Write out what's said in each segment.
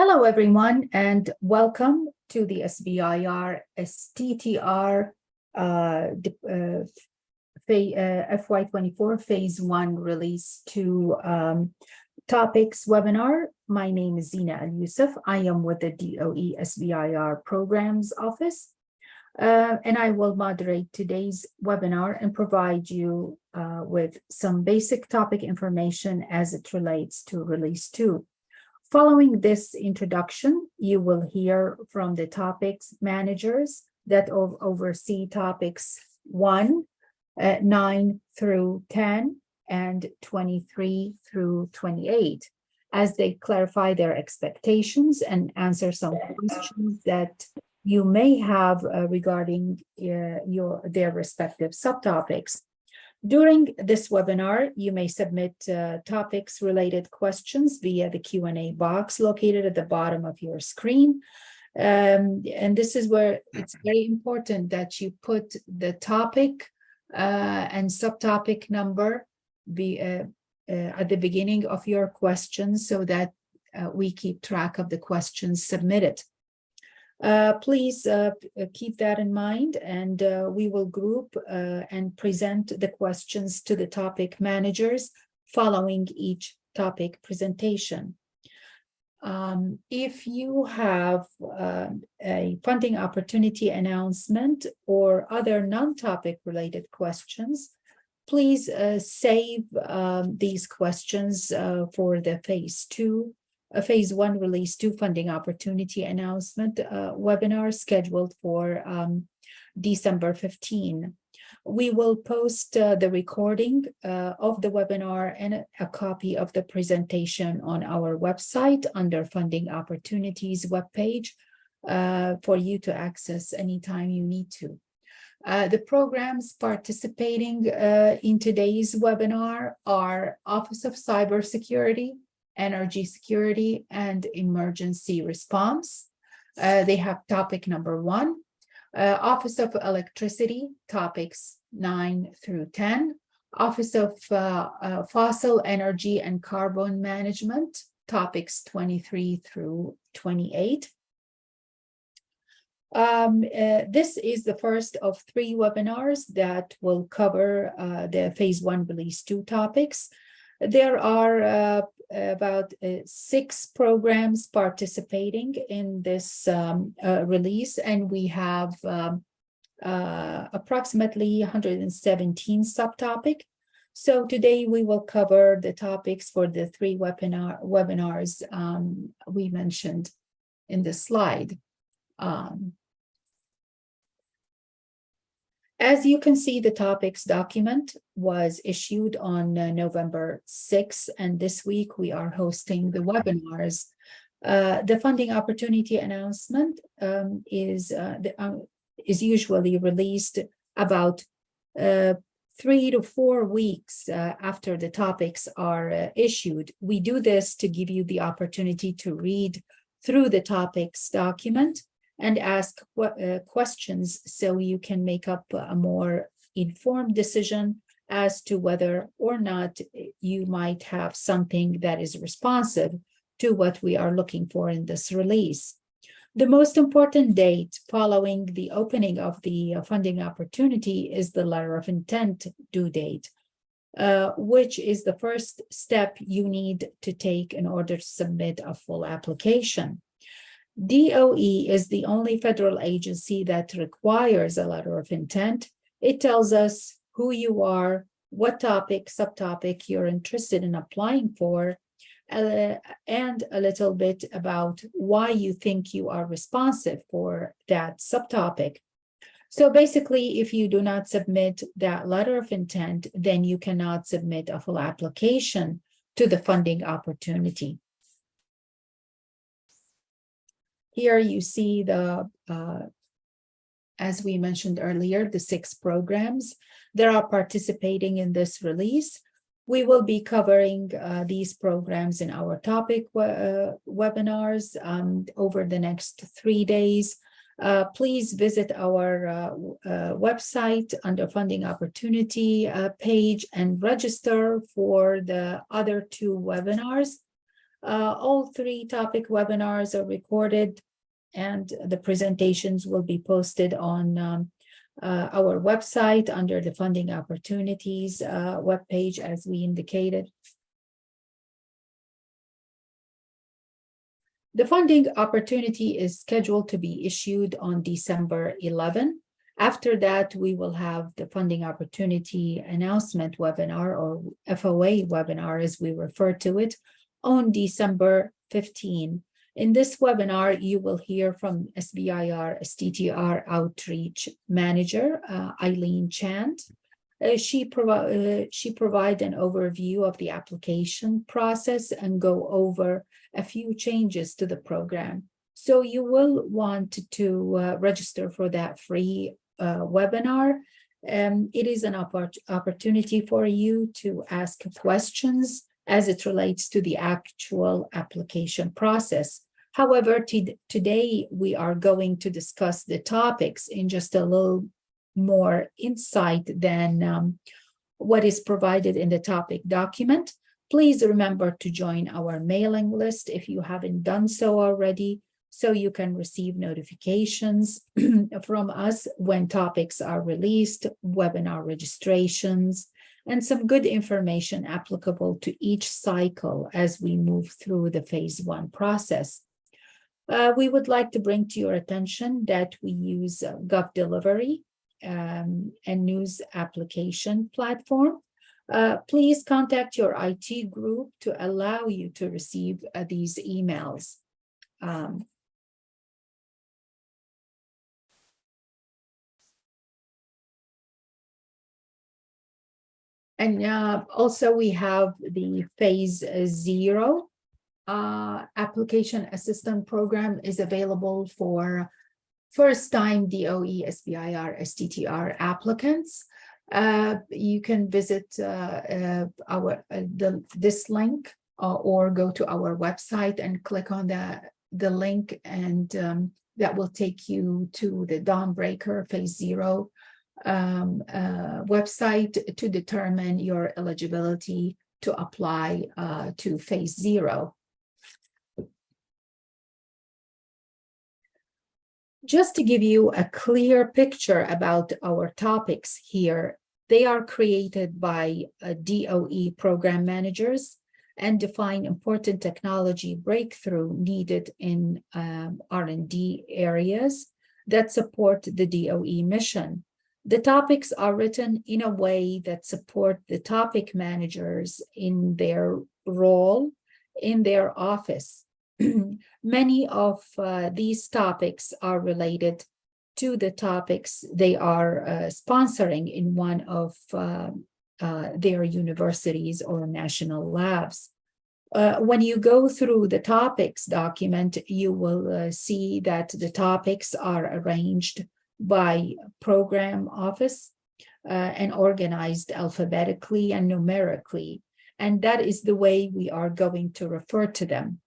Hello, everyone, and welcome to the SBIR STTR FY24 Phase 1 Release 2 Topics webinar. My name is Zina Al-Yusuf. I am with the DOE SBIR Programs Office, and I will moderate today's webinar and provide you with some basic topic information as it relates to Release 2. Following this introduction, you will hear from the topics managers that oversee topics 1, 9 through 10, and 23 through 28, as they clarify their expectations and answer some questions that you may have regarding their respective subtopics. During this webinar, you may submit topics-related questions via the Q&A box located at the bottom of your screen. And this is where it's very important that you put the topic and subtopic number at the beginning of your questions so that we keep track of the questions submitted. Please keep that in mind, and we will group and present the questions to the topic managers following each topic presentation. If you have a funding opportunity announcement or other non-topic related questions, please save these questions for the Phase 1 Release 2 Funding Opportunity Announcement webinar scheduled for December 15. We will post the recording of the webinar and a copy of the presentation on our website under Funding Opportunities webpage for you to access anytime you need to. The programs participating in today's webinar are Office of Cybersecurity, Energy Security, and Emergency Response. They have topic number 1. Office of Electricity, topics 9 through 10. Office of Fossil Energy and Carbon Management, topics 23 through 28. This is the first of 3 webinars that will cover the Phase 1 Release 2 topics. There are about 6 programs participating in this release, and we have approximately 117 subtopics. So today we will cover the topics for the 3 webinars we mentioned in the slide. As you can see, the topics document was issued on November 6th, and this week we are hosting the webinars. The funding opportunity announcement is usually released about 3 to 4 weeks after the topics are issued. We do this to give you the opportunity to read through the topics document and ask questions so you can make up a more informed decision as to whether or not you might have something that is responsive to what we are looking for in this release. The most important date following the opening of the funding opportunity is the letter of intent due date, which is the first step you need to take in order to submit a full application. DOE is the only federal agency that requires a letter of intent. It tells us who you are, what topic, subtopic you're interested in applying for, and a little bit about why you think you are responsive for that subtopic. So basically, if you do not submit that letter of intent, then you cannot submit a full application to the funding opportunity. Here you see as we mentioned earlier, the 6 programs that are participating in this release. We will be covering these programs in our topic webinars over the next 3 days. Please visit our website under Funding Opportunity page and register for the other 2 webinars. All three topic webinars are recorded, and the presentations will be posted on our website under the funding opportunities webpage, as we indicated. The funding opportunity is scheduled to be issued on December 11. After that, we will have the funding opportunity announcement webinar, or FOA webinar as we refer to it, on December 15. In this webinar, you will hear from SBIR STTR Outreach Manager, Eileen Chant. She provide an overview of the application process and go over a few changes to the program. So you will want to register for that free webinar. It is an opportunity for you to ask questions as it relates to the actual application process. However, today we are going to discuss the topics in just a little more insight than what is provided in the topic document. Please remember to join our mailing list if you haven't done so already, so you can receive notifications from us when topics are released, webinar registrations, and some good information applicable to each cycle as we move through the phase 1 process. We would like to bring to your attention that we use GovDelivery, a news application platform. Please contact your IT group to allow you to receive these emails. And also we have the phase 0 application assistant program is available for first-time DOE, SBIR, STTR applicants. You can visit this link or go to our website and click on the link, and that will take you to the Dawnbreaker phase 0 website to determine your eligibility to apply to phase 0. Just to give you a clear picture about our topics here, they are created by DOE program managers and define important technology breakthrough needed in R&D areas that support the DOE mission. The topics are written in a way that support the topic managers in their role in their office. Many of these topics are related to the topics they are sponsoring in one of their universities or national labs. When you go through the topics document, you will see that the topics are arranged by program office and organized alphabetically and numerically, and that is the way we are going to refer to them.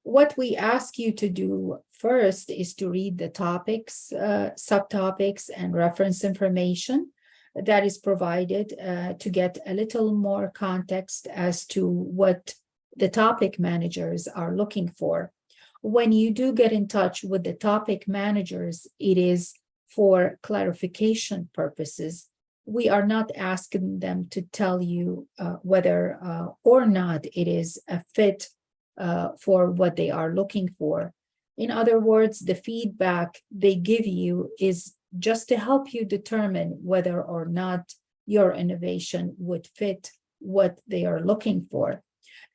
What we ask you to do first is to read the topics, subtopics, and reference information that is provided to get a little more context as to what the topic managers are looking for. When you do get in touch with the topic managers, it is for clarification purposes. We are not asking them to tell you whether or not it is a fit for what they are looking for. In other words, the feedback they give you is just to help you determine whether or not your innovation would fit what they are looking for.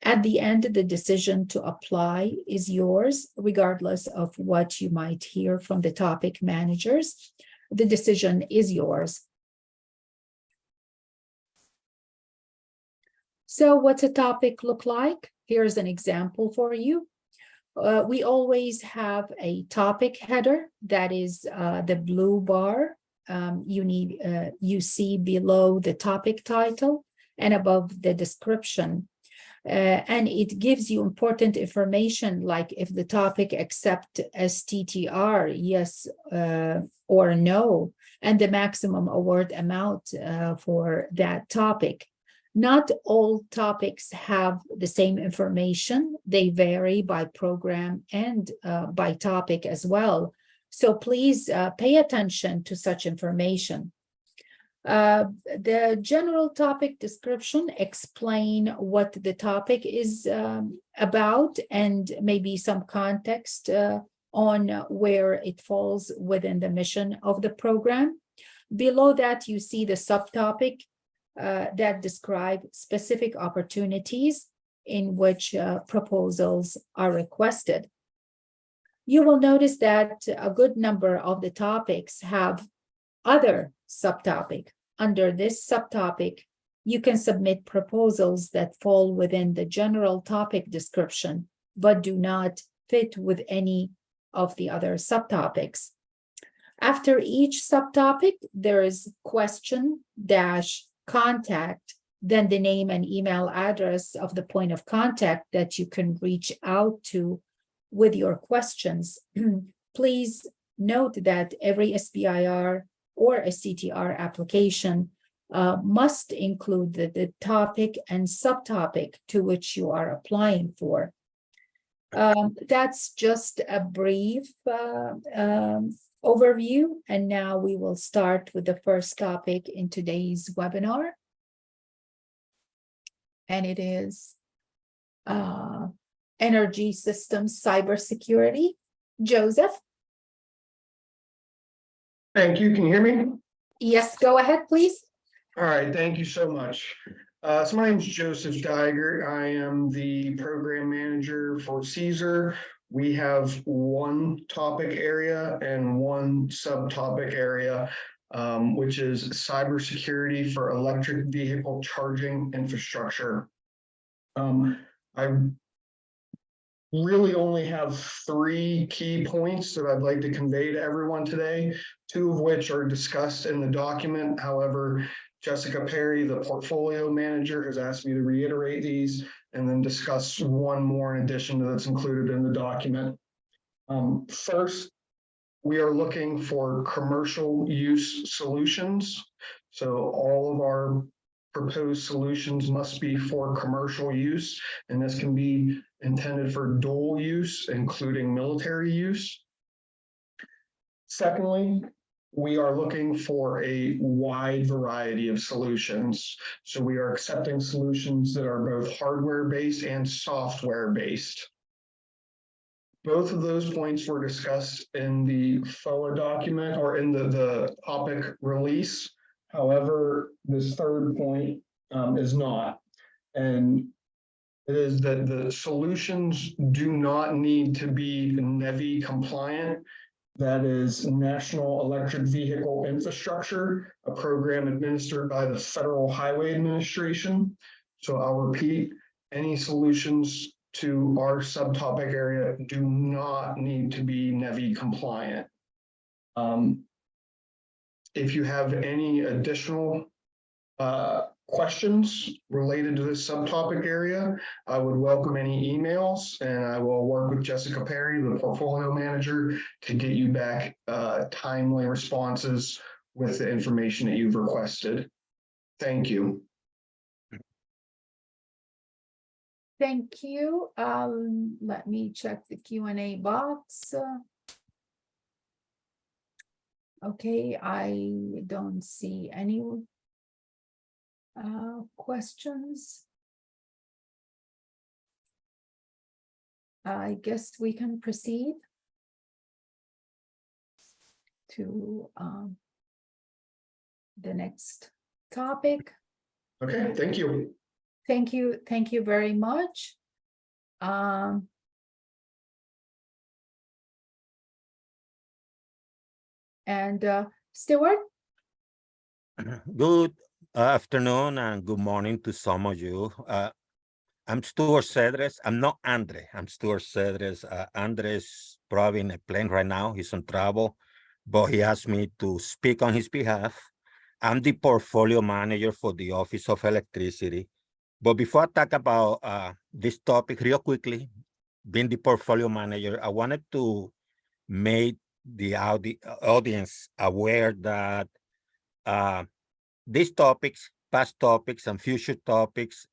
At the end, the decision to apply is yours, regardless of what you might hear from the topic managers. The decision is yours. So what's a topic look like? Here's an example for you. We always have a topic header that is the blue bar you see below the topic title and above the description. And it gives you important information like if the topic accept STTR, yes or no, and the maximum award amount for that topic. Not all topics have the same information. They vary by program and by topic as well. So please pay attention to such information. The general topic description explain what the topic is about and maybe some context on where it falls within the mission of the program. Below that, you see the subtopic that describe specific opportunities in which proposals are requested. You will notice that a good number of the topics have other subtopic. Under this subtopic, you can submit proposals that fall within the general topic description, but do not fit with any of the other subtopics. After each subtopic, there is question-contact, then the name and email address of the point of contact that you can reach out to with your questions. Please note that every SBIR or a CTR application must include the topic and subtopic to which you are applying for. That's just a brief overview, and now we will start with the first topic in today's webinar, and it is energy systems cybersecurity. Joseph? Thank you. Can you hear me? Yes, go ahead, please. All right. Thank you so much. So my name is Joseph Deiger. I am the program manager for SBIR. We have one topic area and one subtopic area, which is cybersecurity for electric vehicle charging infrastructure. I really only have 3 key points that I'd like to convey to everyone today, 2 of which are discussed in the document. However, Jessica Perry, the portfolio manager, has asked me to reiterate these and then discuss 1 more in addition to that's included in the document. First, we are looking for commercial use solutions. So all of our proposed solutions must be for commercial use, and this can be intended for dual use, including military use. Secondly, we are looking for a wide variety of solutions. So we are accepting solutions that are both hardware-based and software-based. Both of those points were discussed in the FOA document or in the topic release. However, this third point is not. And it is that the solutions do not need to be NEVI compliant. That is National Electric Vehicle Infrastructure, a program administered by the Federal Highway Administration. So I'll repeat, any solutions to our subtopic area do not need to be NEVI compliant. If you have any additional questions related to this subtopic area, I would welcome any emails, and I will work with Jessica Perry, the portfolio manager, to get you back timely responses with the information that you've requested. Thank you. Thank you. Let me check the Q&A box. Okay, I don't see any questions. I guess we can proceed to the next topic. Okay, thank you. Thank you very much. And Stewart? Good afternoon and good morning to some of you. I'm Stuart Cedres. I'm not Andre. I'm Stuart Cedres. Andre's probably in a plane right now. He's on travel, but he asked me to speak on his behalf. I'm the portfolio manager for the Office of Electricity. But before I talk about this topic real quickly, being the portfolio manager, I wanted to make the audience aware that these topics past topics and future topics.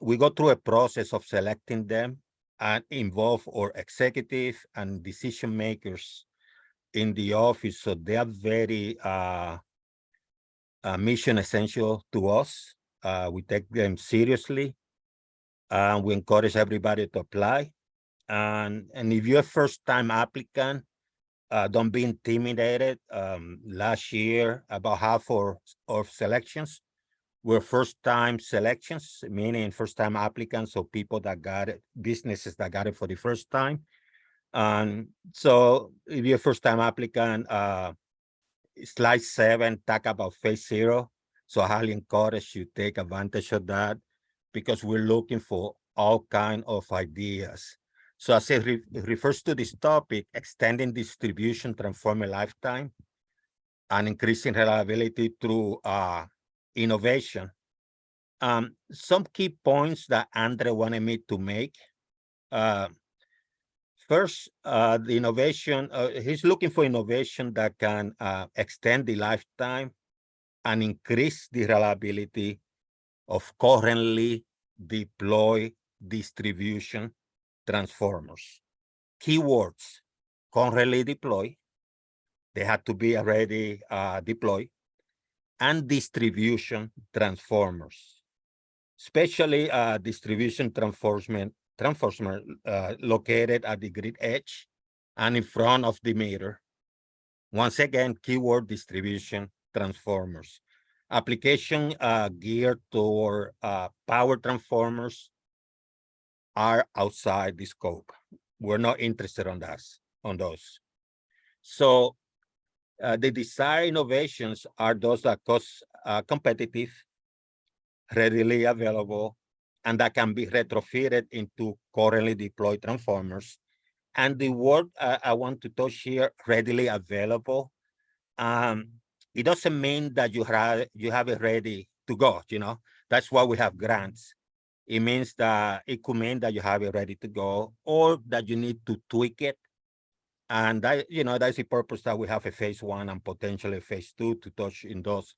We go through a process of selecting them and involve our executive and decision makers in the office. So they are very mission essential to us. We take them seriously, and we encourage everybody to apply. And if you're a first-time applicant, don't be intimidated. Last year, about half of selections were first-time selections, meaning first-time applicants, so people that got it, businesses that got it for the first time. And so if you're a first-time applicant, slide 7 talk about phase 0. So I highly encourage you to take advantage of that, because we're looking for all kinds of ideas. So as it refers to this topic, extending distribution, transforming lifetime, and increasing reliability through innovation. Some key points that Andre wanted me to make. First, the innovation, he's looking for innovation that can extend the lifetime and increase the reliability of currently deployed distribution transformers. Keywords: currently deployed, they have to be already deployed, and distribution transformers, especially distribution transformer located at the grid edge and in front of the meter. Once again, keyword: distribution transformers. Application geared toward power transformers are outside the scope. We're not interested on those. So the desired innovations are those that cost competitive, readily available, and that can be retrofitted into currently deployed transformers. And the word I want to touch here, readily available, it doesn't mean that you have it ready to go, you know. That's why we have grants. It means that it could mean that you have it ready to go, or that you need to tweak it. And that, you know, that's the purpose that we have a phase 1 and potentially phase 2 to touch in those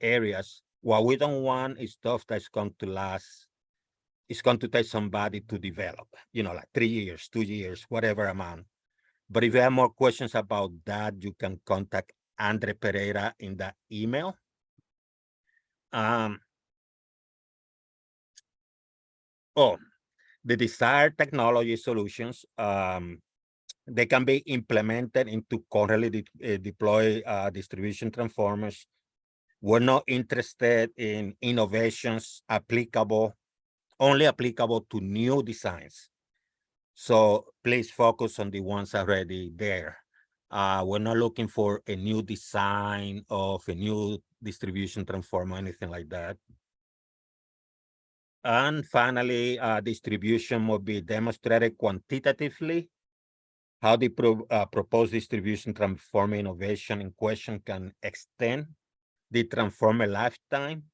areas. What we don't want is stuff that's going to last. It's going to take somebody to develop, you know, like 3 years, 2 years, whatever amount. But if you have more questions about that, you can contact Andre Pereira in that email. The desired technology solutions, they can be implemented into currently deployed distribution transformers. We're not interested in innovations only applicable to new designs. So please focus on the ones already there. We're not looking for a new design of a new distribution transformer, anything like that. And finally, distribution will be demonstrated quantitatively. How the proposed distribution transformer innovation in question can extend the transformer lifetime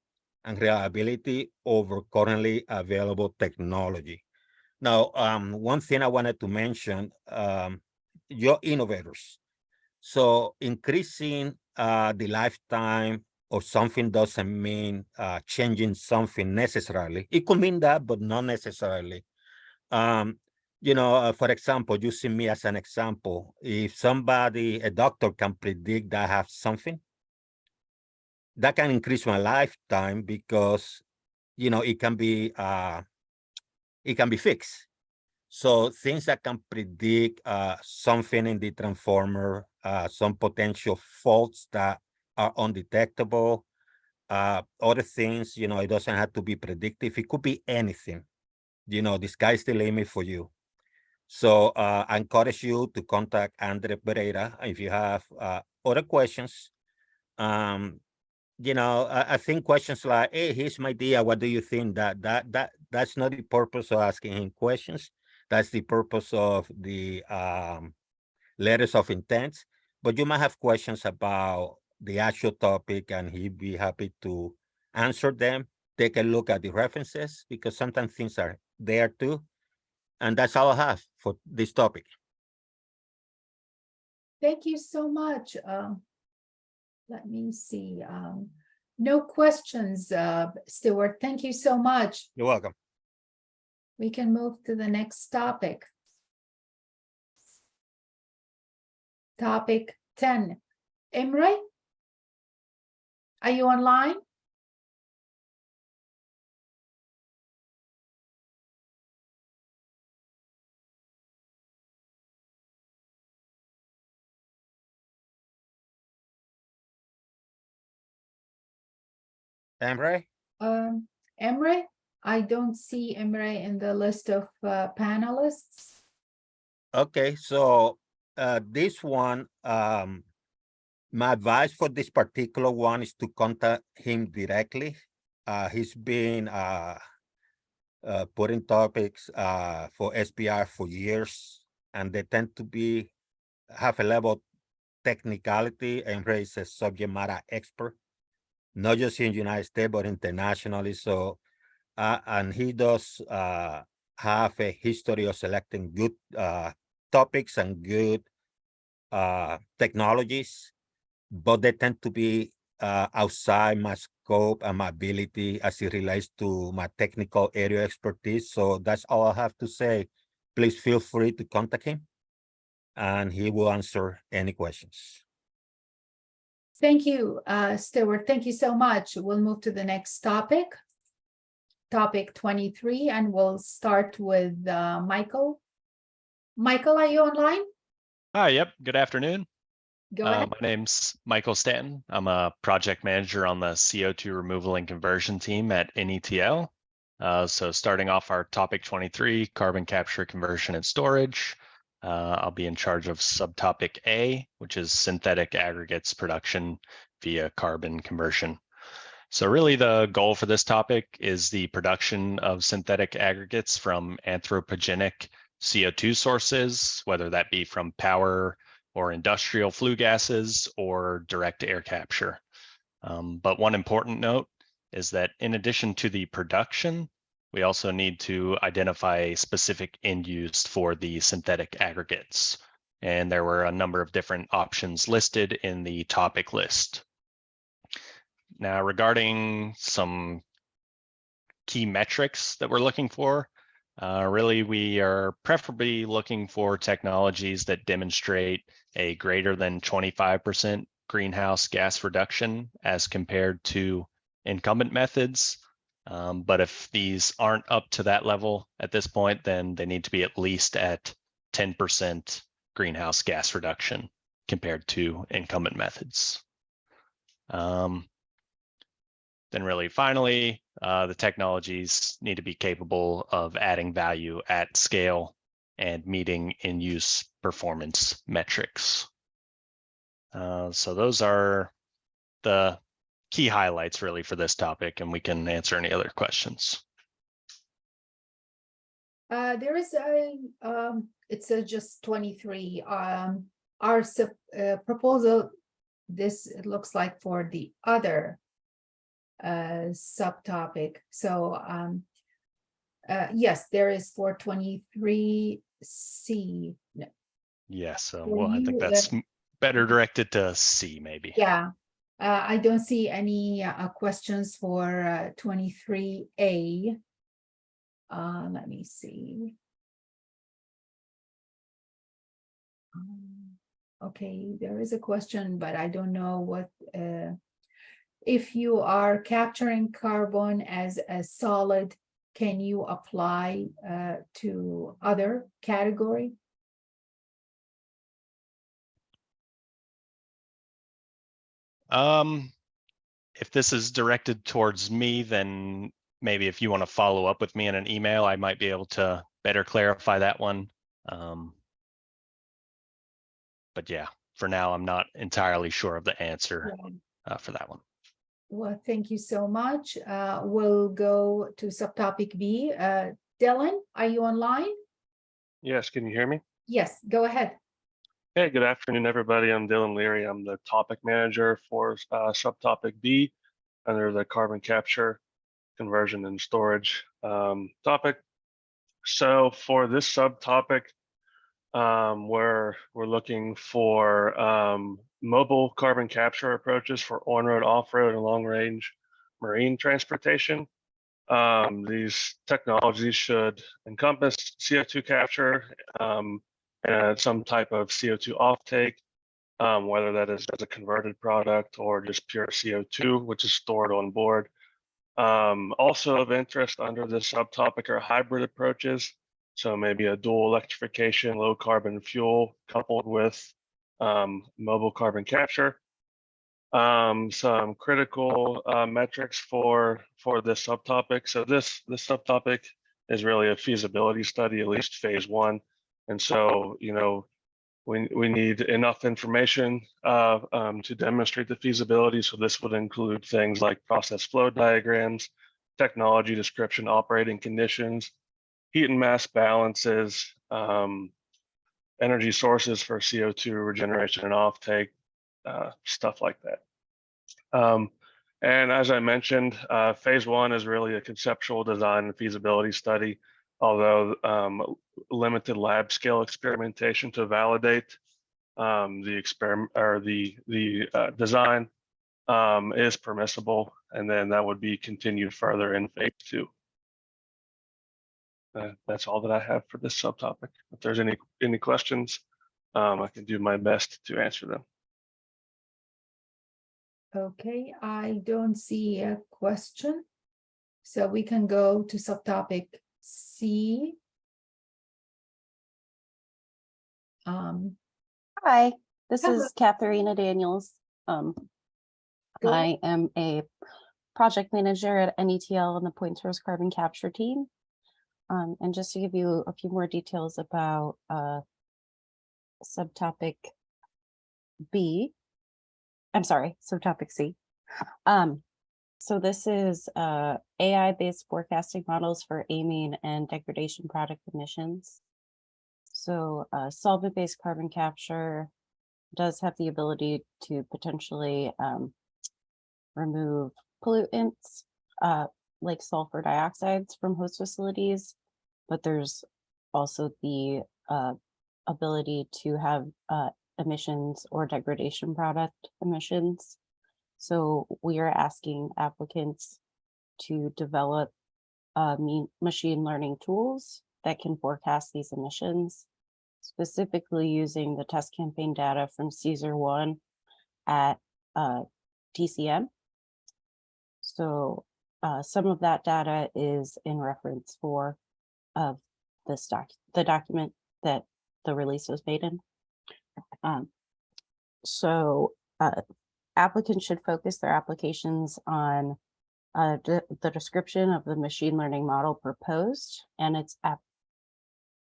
and reliability over currently available technology. Now, one thing I wanted to mention, your innovators. So increasing the lifetime of something doesn't mean changing something necessarily. It could mean that, but not necessarily. You know, for example, using me as an example, if a doctor can predict that I have something, that can increase my lifetime because, you know, it can be fixed. So things that can predict something in the transformer, some potential faults that are undetectable, other things, you know, it doesn't have to be predictive. It could be anything. You know, the sky's the limit for you. So I encourage you to contact Andre Pereira if you have other questions. You know, I think questions like, hey, here's my idea, what do you think? That's not the purpose of asking him questions. That's the purpose of the letters of intent. But you might have questions about the actual topic, and he'd be happy to answer them. Take a look at the references, because sometimes things are there too. And that's all I have for this topic. Thank you so much. Let me see. No questions, Stuart. Thank you so much. You're welcome. We can move to the next topic. Topic 10. Imre, are you online? Emre? Imre, I don't see Imre in the list of panelists. Okay, so this one, my advice for this particular one is to contact him directly. He's been putting topics for SBIR for years, and they tend to have a level of technicality, and he's a subject matter expert, not just in the United States, but internationally. So, and he does have a history of selecting good topics and good technologies, but they tend to be outside my scope and my ability as it relates to my technical area expertise. So that's all I have to say. Please feel free to contact him, and he will answer any questions. Thank you, Stuart. Thank you so much. We'll move to the next topic. Topic 23, and we'll start with Michael. Michael, are you online? Hi, yep. Good afternoon. Go ahead. My name's Michael Stanton. I'm a project manager on the CO2 removal and conversion team at NETL. So starting off our topic 23, carbon capture, conversion, and storage. I'll be in charge of subtopic A, which is synthetic aggregates production via carbon conversion. So really the goal for this topic is the production of synthetic aggregates from anthropogenic CO2 sources, whether that be from power or industrial flue gases or direct air capture. But one important note is that in addition to the production, we also need to identify a specific end use for the synthetic aggregates. And there were a number of different options listed in the topic list. Now, regarding some key metrics that we're looking for, really we are preferably looking for technologies that demonstrate a greater than 25% greenhouse gas reduction as compared to incumbent methods. But if these aren't up to that level at this point, then they need to be at least at 10% greenhouse gas reduction compared to incumbent methods. Then really finally, the technologies need to be capable of adding value at scale and meeting in-use performance metrics. So those are the key highlights really for this topic, and we can answer any other questions. There is it's just 23. Our proposal, this it looks like for the other subtopic. So yes, there is for 23C. No. Yes, well, I think that's better directed to C maybe. Yeah, I don't see any questions for 23A. Let me see. Okay, there is a question, but I don't know what. If you are capturing carbon as a solid, can you apply to other category? If this is directed towards me, then maybe if you want to follow up with me in an email, I might be able to better clarify that one. But yeah, for now, I'm not entirely sure of the answer for that one. Well, thank you so much. We'll go to subtopic B. Dylan, are you online? Yes, can you hear me? Yes, go ahead. Hey, good afternoon, everybody. I'm Dylan Leary. I'm the topic manager for subtopic B under the carbon capture, conversion, and storage topic. So for this subtopic, we're looking for mobile carbon capture approaches for on-road, off-road, and long-range marine transportation. These technologies should encompass CO2 capture and some type of CO2 offtake, whether that is as a converted product or just pure CO2, which is stored on board. Also of interest under this subtopic are hybrid approaches. So maybe a dual electrification, low carbon fuel coupled with mobile carbon capture. Some critical metrics for this subtopic. So this subtopic is really a feasibility study, at least phase one. And so, you know, we need enough information to demonstrate the feasibility. So this would include things like process flow diagrams, technology description, operating conditions, heat and mass balances, energy sources for CO2 regeneration and offtake, stuff like that. And as I mentioned, phase one is really a conceptual design and feasibility study, although limited lab scale experimentation to validate the experiment or the design is permissible, and then that would be continued further in phase two. That's all that I have for this subtopic. If there's any questions, I can do my best to answer them. Okay, I don't see a question. So we can go to subtopic C. Hi, this is Katharina Daniels. Go I am a project manager at NETL on the Point Source Carbon Capture team. And just to give you a few more details about subtopic subtopic C. So this is AI-based forecasting models for amine and degradation product emissions. So solvent-based carbon capture does have the ability to potentially remove pollutants like sulfur dioxides from host facilities, but there's also the ability to have emissions or degradation product emissions. So we are asking applicants to develop machine learning tools that can forecast these emissions, specifically using the test campaign data from CSER 1 at TCM. So some of that data is in reference for the document that the release was made in. Applicants should focus their applications on the description of the machine learning model proposed and its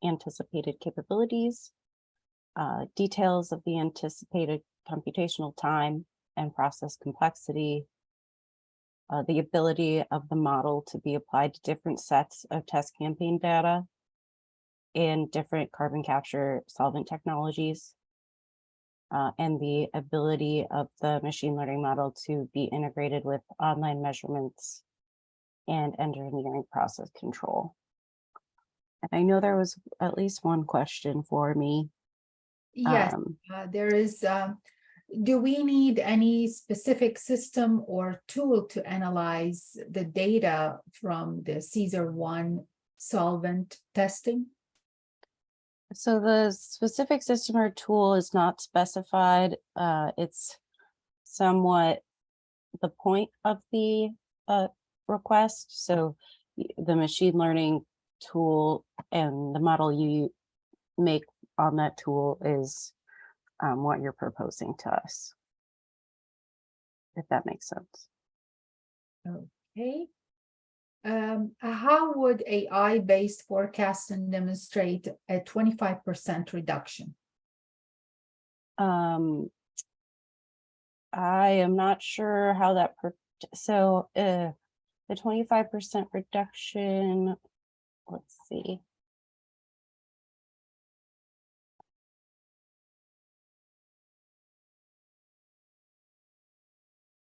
anticipated capabilities, details of the anticipated computational time and process complexity, the ability of the model to be applied to different sets of test campaign data and different carbon capture solvent technologies, and the ability of the machine learning model to be integrated with online measurements and engineering process control. And I know there was at least one question for me. Yes, there is. Do we need any specific system or tool to analyze the data from the CSER 1 solvent testing? So the specific system or tool is not specified. It's somewhat the point of the request. So the machine learning tool and the model you make on that tool is what you're proposing to us, if that makes sense. Okay. How would AI-based forecasting demonstrate a 25% reduction? I am not sure how that, so the 25% reduction, let's see.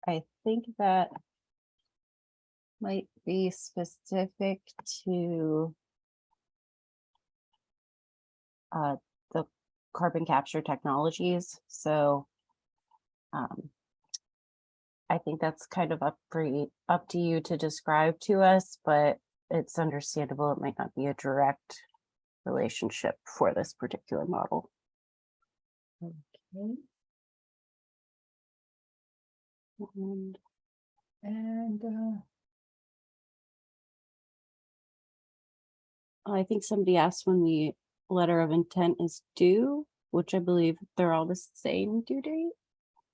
I think that might be specific to the carbon capture technologies. So I think that's kind of up to you to describe to us, but it's understandable it might not be a direct relationship for this particular model. Okay. And And I think somebody asked when the letter of intent is due, which I believe they're all the same due date.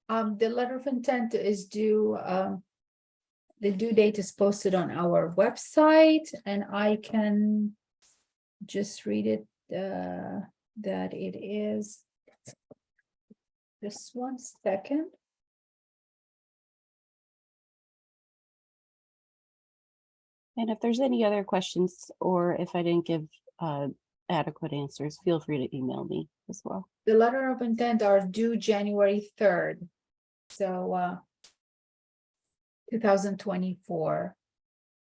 the letter of intent is due, the due date is posted on our website, and I can just read it, that it is. Just 1 second. And if there's any other questions, or if I didn't give adequate answers, feel free to email me as well. The letter of intent are due January 3rd. So 2024.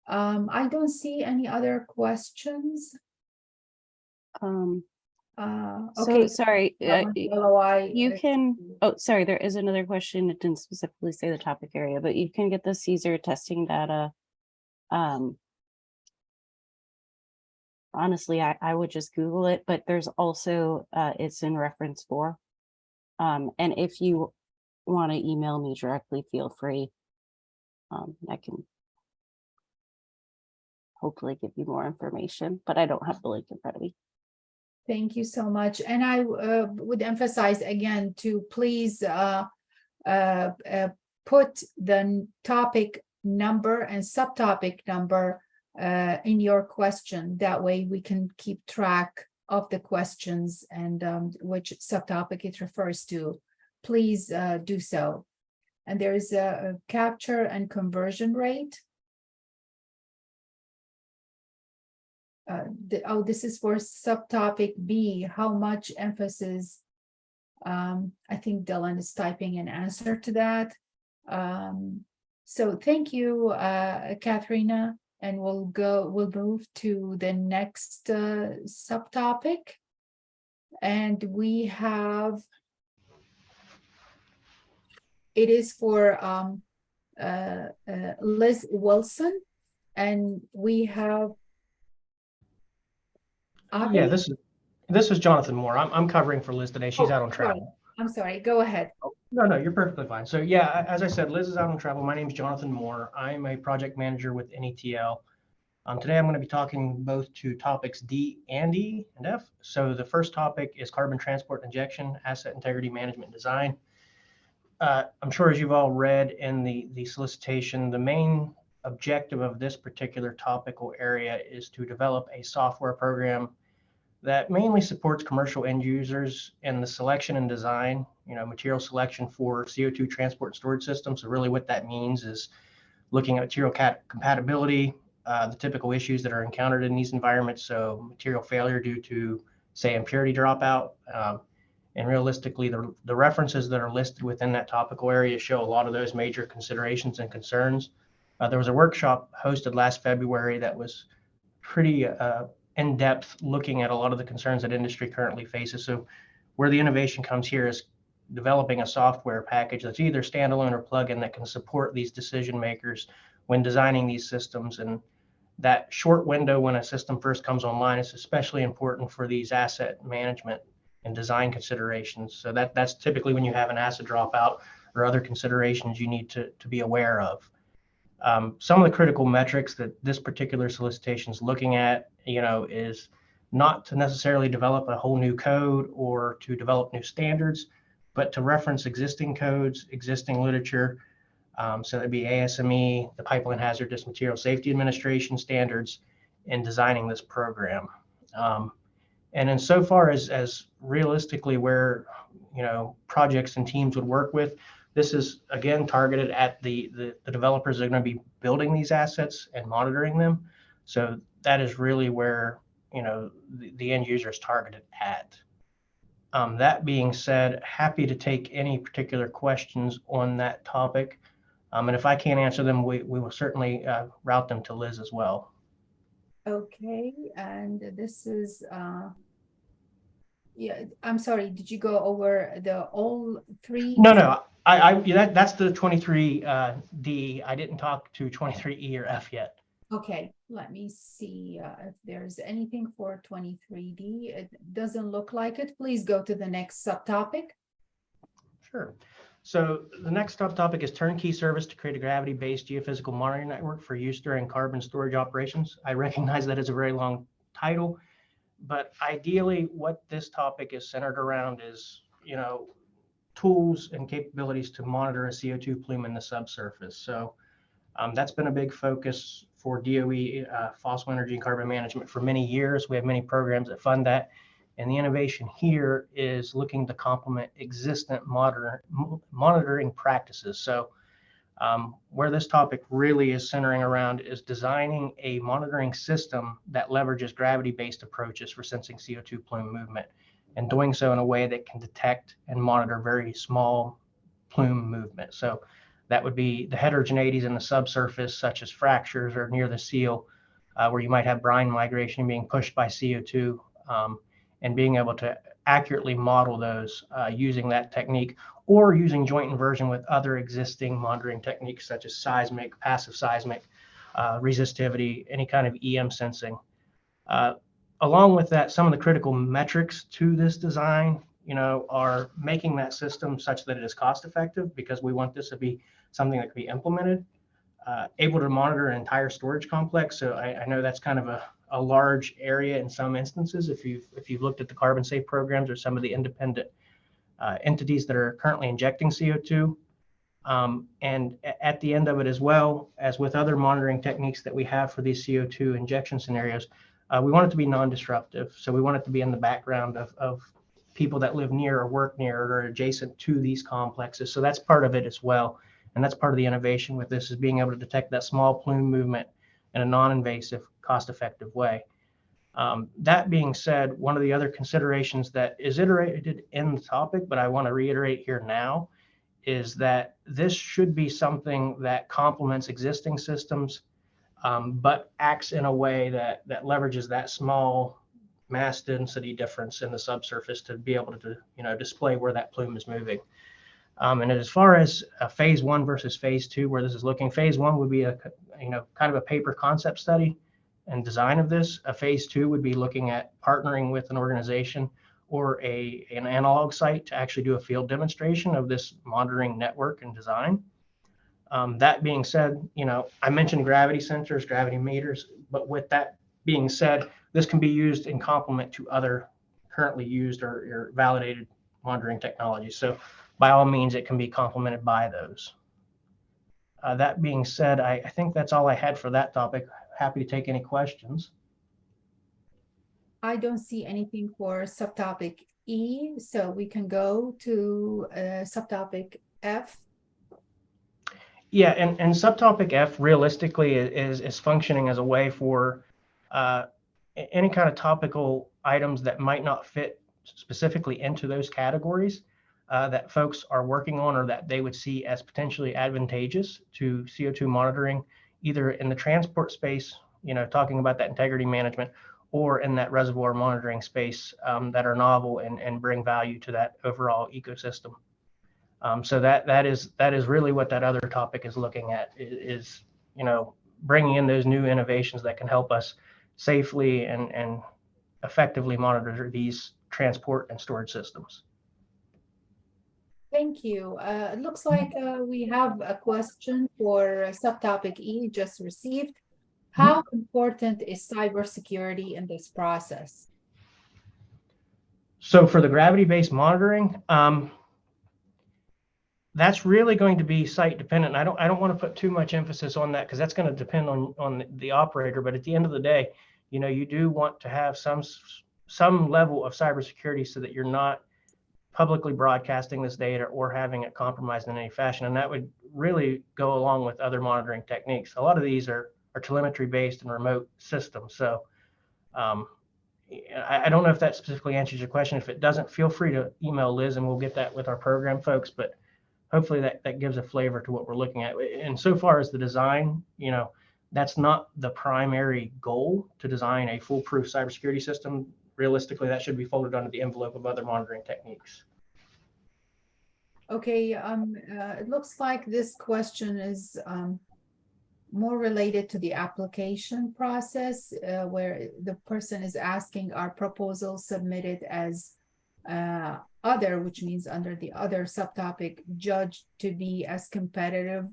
I don't see any other questions. Okay. So sorry, LOI, you can, oh, sorry, there is another question. It didn't specifically say the topic area, but you can get the Caesar testing data. Honestly, I would just Google it, but there's also, it's in reference 4. And if you want to email me directly, feel free. I can hopefully give you more information, but I don't have the link in front of me. Thank you so much. And I would emphasize again to please put the topic number and subtopic number in your question. That way we can keep track of the questions and which subtopic it refers to. Please do so. And there is a capture and conversion rate. This is for subtopic B. How much emphasis? I think Dylan is typing an answer to that. So thank you, Katharina, and we'll move to the next subtopic. And we have, it is for Liz Wilson, and we have Yeah, this is Jonathan Moore. I'm covering for Liz today. She's out on travel. Sorry. I'm sorry. Go ahead. No, you're perfectly fine. So yeah, as I said, Liz is out on travel. My name is Jonathan Moore. I'm a project manager with NETL. Today I'm going to be talking both to topics D and E and F. So the first topic is carbon transport injection, asset integrity management design. I'm sure as you've all read in the solicitation, the main objective of this particular topical area is to develop a software program that mainly supports commercial end users in the selection and design, material selection for CO2 transport and storage systems. So really what that means is looking at material compatibility, the typical issues that are encountered in these environments. So material failure due to, say, impurity dropout. And realistically, the references that are listed within that topical area show a lot of those major considerations and concerns. There was a workshop hosted last February that was pretty in-depth looking at a lot of the concerns that industry currently faces. So where the innovation comes here is developing a software package that's either standalone or plug-in that can support these decision makers when designing these systems. And that short window when a system first comes online is especially important for these asset management and design considerations. So that's typically when you have an asset dropout or other considerations you need to be aware of. Some of the critical metrics that this particular solicitation is looking at, is not to necessarily develop a whole new code or to develop new standards, but to reference existing codes, existing literature. So that'd be ASME, the Pipeline Hazardous Material Safety Administration standards in designing this program. And insofar as realistically where, projects and teams would work with, this is, again, targeted at the developers that are going to be building these assets and monitoring them. So that is really where, the end user is targeted at. That being said, happy to take any particular questions on that topic. And if I can't answer them, we will certainly route them to Liz as well. Okay, and this is, yeah, I'm sorry, did you go over all three? No, That's the 23 D. I didn't talk to 23 E or F yet. Okay, let me see if there's anything for 23D. It doesn't look like it. Please go to the next subtopic. Sure. So the next topic is turnkey service to create a gravity-based geophysical monitoring network for use during carbon storage operations. I recognize that is a very long title, but ideally what this topic is centered around is, tools and capabilities to monitor a CO2 plume in the subsurface. So that's been a big focus for DOE, fossil energy and carbon management for many years. We have many programs that fund that. And the innovation here is looking to complement existent monitoring practices. So where this topic really is centering around is designing a monitoring system that leverages gravity-based approaches for sensing CO2 plume movement, and doing so in a way that can detect and monitor very small plume movement. So that would be the heterogeneities in the subsurface, such as fractures or near the seal, where you might have brine migration being pushed by CO2, and being able to accurately model those using that technique, or using joint inversion with other existing monitoring techniques such as seismic, passive seismic, resistivity, any kind of EM sensing. Along with that, some of the critical metrics to this design, are making that system such that it is cost effective, because we want this to be something that can be implemented, able to monitor an entire storage complex. So I know that's kind of a large area in some instances. If you've looked at the carbon safe programs or some of the independent entities that are currently injecting CO2. And at the end of it, as well as with other monitoring techniques that we have for these CO2 injection scenarios, we want it to be non-disruptive. So we want it to be in the background of people that live near or work near or adjacent to these complexes. So that's part of it as well. And that's part of the innovation with this, is being able to detect that small plume movement in a non-invasive, cost-effective way. That being said, one of the other considerations that is iterated in the topic, but I want to reiterate here now, is that this should be something that complements existing systems, but acts in a way that leverages that small mass density difference in the subsurface to be able to display where that plume is moving. And as far as phase 1 versus phase 2, where this is looking, phase 1 would be a kind of a paper concept study and design of this. A phase 2 would be looking at partnering with an organization or an analog site to actually do a field demonstration of this monitoring network and design. That being said, I mentioned gravity sensors, gravity meters, but with that being said, this can be used in complement to other currently used or validated monitoring technologies. So by all means, it can be complemented by those. That being said, I think that's all I had for that topic. Happy to take any questions. I don't see anything for subtopic E, so we can go to subtopic F. Yeah, and subtopic F realistically is functioning as a way for any kind of topical items that might not fit specifically into those categories that folks are working on, or that they would see as potentially advantageous to CO2 monitoring, either in the transport space, talking about that integrity management, or in that reservoir monitoring space, that are novel and bring value to that overall ecosystem. So that is really what that other topic is looking at, is bringing in those new innovations that can help us safely and effectively monitor these transport and storage systems. Thank you. It looks like we have a question for subtopic E just received. How important is cybersecurity in this process? So for the gravity-based monitoring, that's really going to be site dependent. I don't want to put too much emphasis on that, because that's going to depend on the operator. But at the end of the day, you do want to have some level of cybersecurity so that you're not publicly broadcasting this data or having it compromised in any fashion. And that would really go along with other monitoring techniques. A lot of these are telemetry based and remote systems. So I don't know if that specifically answers your question. If it doesn't, feel free to email Liz and we'll get that with our program folks. But hopefully that gives a flavor to what we're looking at. And so far as the design, that's not the primary goal, to design a foolproof cybersecurity system. Realistically, that should be folded under the envelope of other monitoring techniques. Okay, it looks like this question is more related to the application process, where the person is asking, our proposal submitted as other, which means under the other subtopic, judged to be as competitive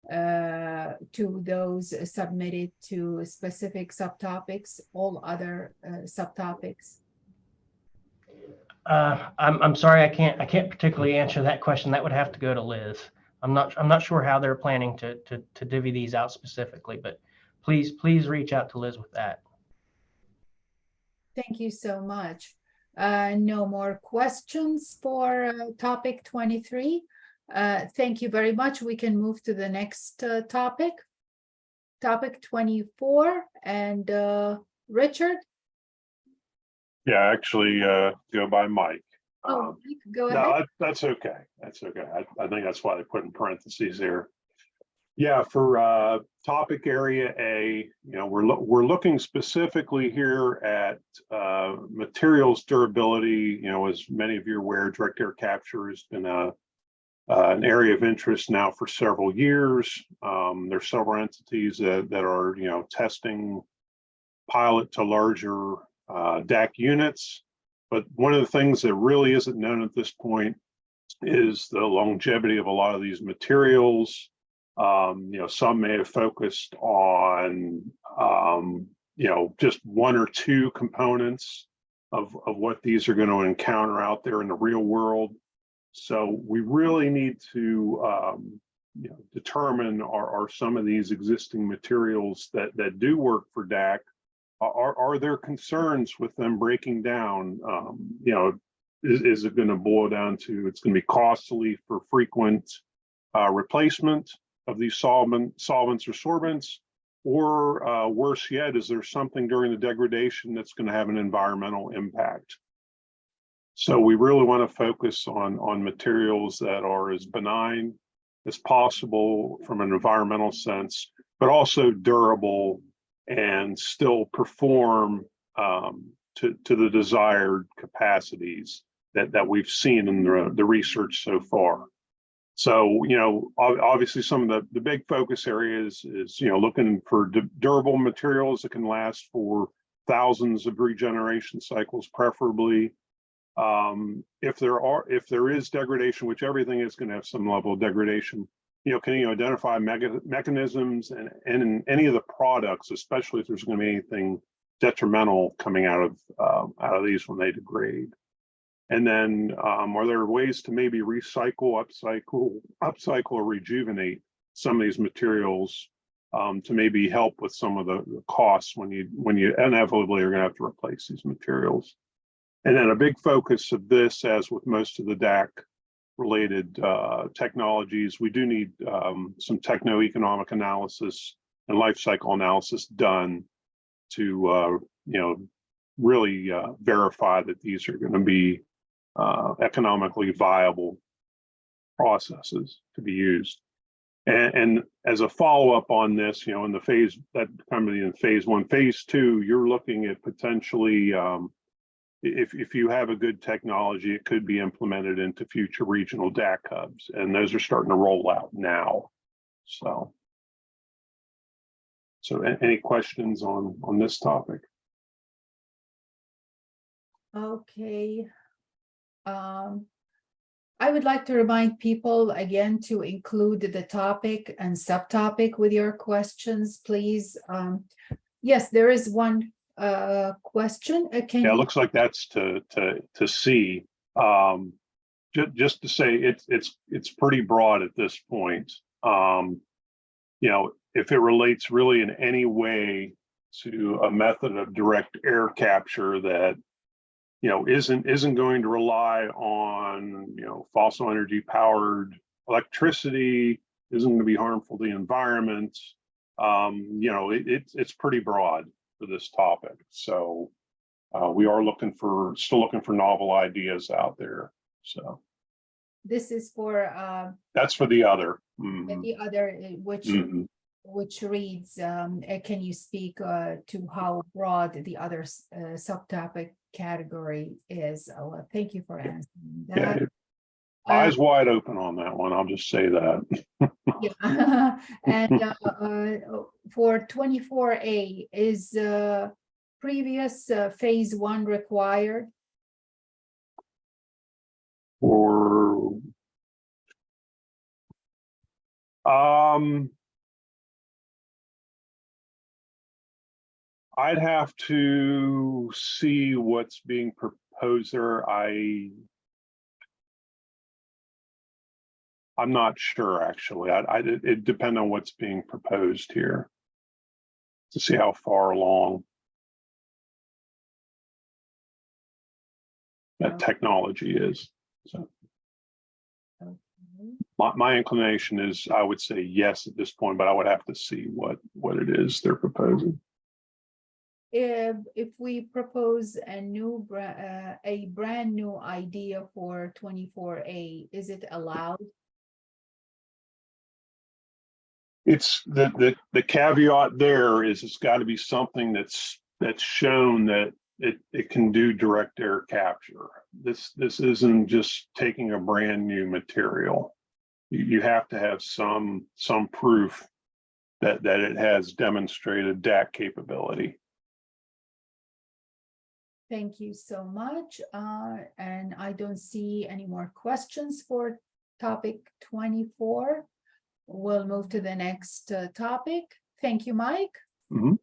to those submitted to specific subtopics, all other subtopics? I'm sorry, I can't particularly answer that question. That would have to go to Liz. I'm not sure how they're planning to divvy these out specifically, but please reach out to Liz with that. Thank you so much. No more questions for topic 23. Thank you very much. We can move to the next topic. Topic 24, and Richard. Yeah, actually, go by Mike. Oh, go ahead. No, that's okay. That's okay. I think that's why they put in parentheses here. Yeah, for topic area A, we're looking specifically here at materials durability. As many of you are aware, direct air capture has been an area of interest now for several years. There's several entities that are testing pilot to larger DAC units. But one of the things that really isn't known at this point is the longevity of a lot of these materials. Some may have focused on, just one or two components of what these are going to encounter out there in the real world. So we really need to, determine are some of these existing materials that do work for DAC, are there concerns with them breaking down? Is it going to boil down to it's going to be costly for frequent replacement of these solvents or sorbents, or worse yet, is there something during the degradation that's going to have an environmental impact? So we really want to focus on materials that are as benign as possible from an environmental sense, but also durable and still perform to the desired capacities that we've seen in the research so far. So, obviously some of the big focus areas is, looking for durable materials that can last for thousands of regeneration cycles, preferably. If there is degradation, which everything is going to have some level of degradation, can you identify mechanisms and in any of the products, especially if there's going to be anything detrimental coming out of these when they degrade? And then are there ways to maybe recycle, upcycle, or rejuvenate some of these materials to maybe help with some of the costs when you inevitably are going to have to replace these materials? And then a big focus of this, as with most of the DAC related technologies, we do need some techno-economic analysis and life cycle analysis done to really verify that these are going to be economically viable processes to be used. And as a follow-up on this, in the phase that kind of in phase 1, phase 2, you're looking at potentially if you have a good technology, it could be implemented into future regional DAC hubs, and those are starting to roll out now. So any questions on this topic? Okay. I would like to remind people again to include the topic and subtopic with your questions, please. Yes, there is one question. Yeah, it looks like that's to see. Just to say, it's pretty broad at this point. If it relates really in any way to a method of direct air capture that isn't going to rely on fossil energy powered electricity, isn't going to be harmful to the environment. It's pretty broad for this topic. So we are still looking for novel ideas out there. So this is for that's for the other. the other, which reads, can you speak to how broad the other subtopic category is? Thank you for answering that. Eyes wide open on that one. I'll just say that. Yeah. And for 24A, is previous phase 1 required? Or I'd have to see what's being proposed there. I'm not sure, actually. It depends on what's being proposed here to see how far along that technology is. So my inclination is I would say yes at this point, but I would have to see what it is they're proposing. If we propose a brand new idea for 24A, is it allowed? It's the caveat there is it's got to be something that's shown that it can do direct air capture. This isn't just taking a brand new material. You have to have some proof that it has demonstrated DAC capability. Thank you so much. And I don't see any more questions for topic 24. We'll move to the next topic. Thank you, Mike. Mm-hmm.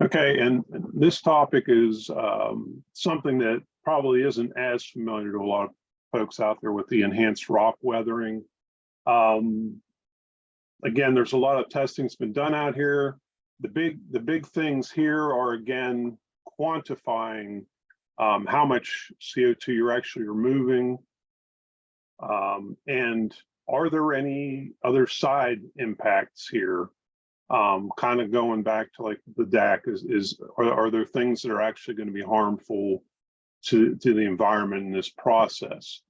Okay, and this topic is something that probably isn't as familiar to a lot of folks out there with the enhanced rock weathering. Again, there's a lot of testing that's been done out here. The big things here are, again, quantifying how much CO2 you're actually removing, and are there any other side impacts here? Kind of going back to like the DAC are there things that are actually going to be harmful to the environment in this process?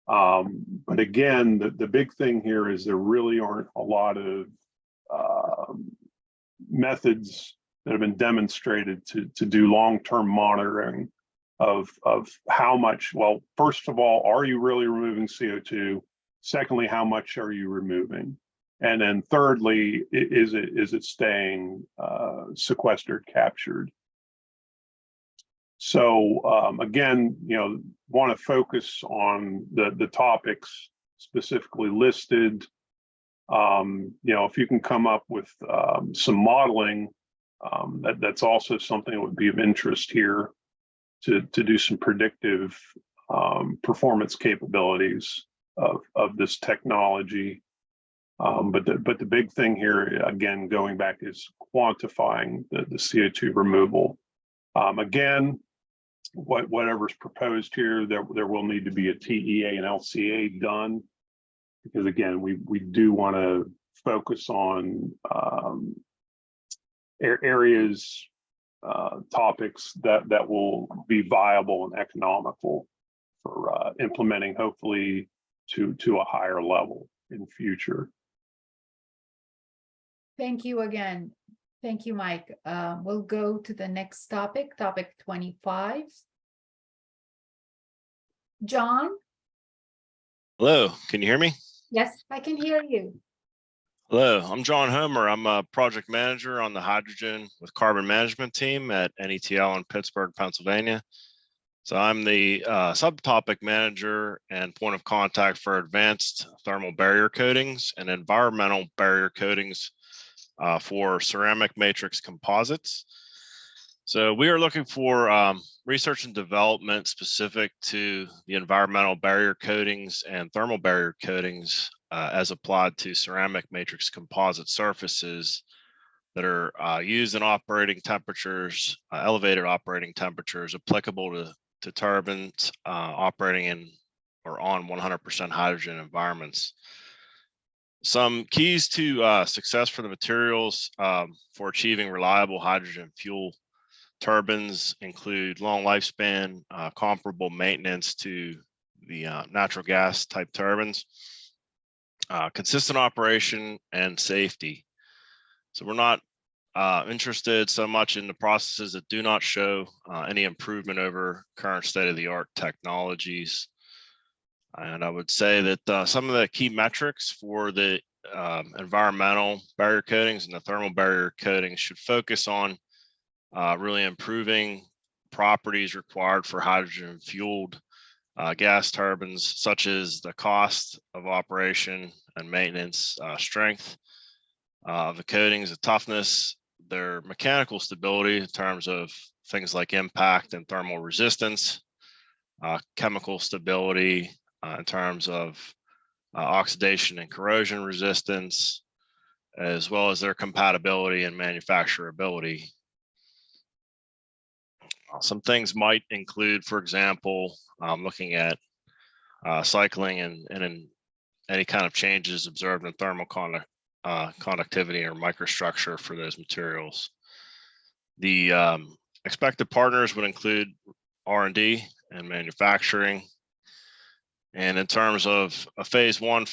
But again, the big thing here is there really aren't a lot of methods that have been demonstrated to do long-term monitoring of how much. Well, first of all, are you really removing CO2? Secondly, how much are you removing? And then thirdly, is it staying sequestered, captured? So again, want to focus on the topics specifically listed. If you can come up with some modeling, that's also something that would be of interest here to do some predictive performance capabilities of this technology. But the big thing here, again, going back, is quantifying the CO2 removal. Again, whatever's proposed here, there will need to be a TEA and LCA done, because again, we do want to focus on areas, topics that will be viable and economical for implementing, hopefully to a higher level in future. Thank you again. Thank you, Mike. We'll go to the next topic, topic 25. John? Hello, can you hear me? Yes, I can hear you. Hello, I'm John Homer. I'm a project manager on the hydrogen with carbon management team at NETL in Pittsburgh, Pennsylvania. So I'm the subtopic manager and point of contact for advanced thermal barrier coatings and environmental barrier coatings for ceramic matrix composites. So we are looking for research and development specific to the environmental barrier coatings and thermal barrier coatings as applied to ceramic matrix composite surfaces that are used in operating temperatures, elevated operating temperatures applicable to turbines operating in or on 100% hydrogen environments. Some keys to success for the materials for achieving reliable hydrogen fuel turbines include long lifespan, comparable maintenance to the natural gas type turbines, consistent operation, and safety. So we're not interested so much in the processes that do not show any improvement over current state-of-the-art technologies. And I would say that some of the key metrics for the environmental barrier coatings and the thermal barrier coatings should focus on really improving properties required for hydrogen fueled gas turbines, such as the cost of operation and maintenance, strength of the coatings, the toughness, their mechanical stability in terms of things like impact and thermal resistance, chemical stability in terms of oxidation and corrosion resistance, as well as their compatibility and manufacturability. Some things might include, for example, looking at cycling and in any kind of changes observed in thermal conductivity or microstructure for those materials. The expected partners would include R&D and manufacturing. And in terms of a phase one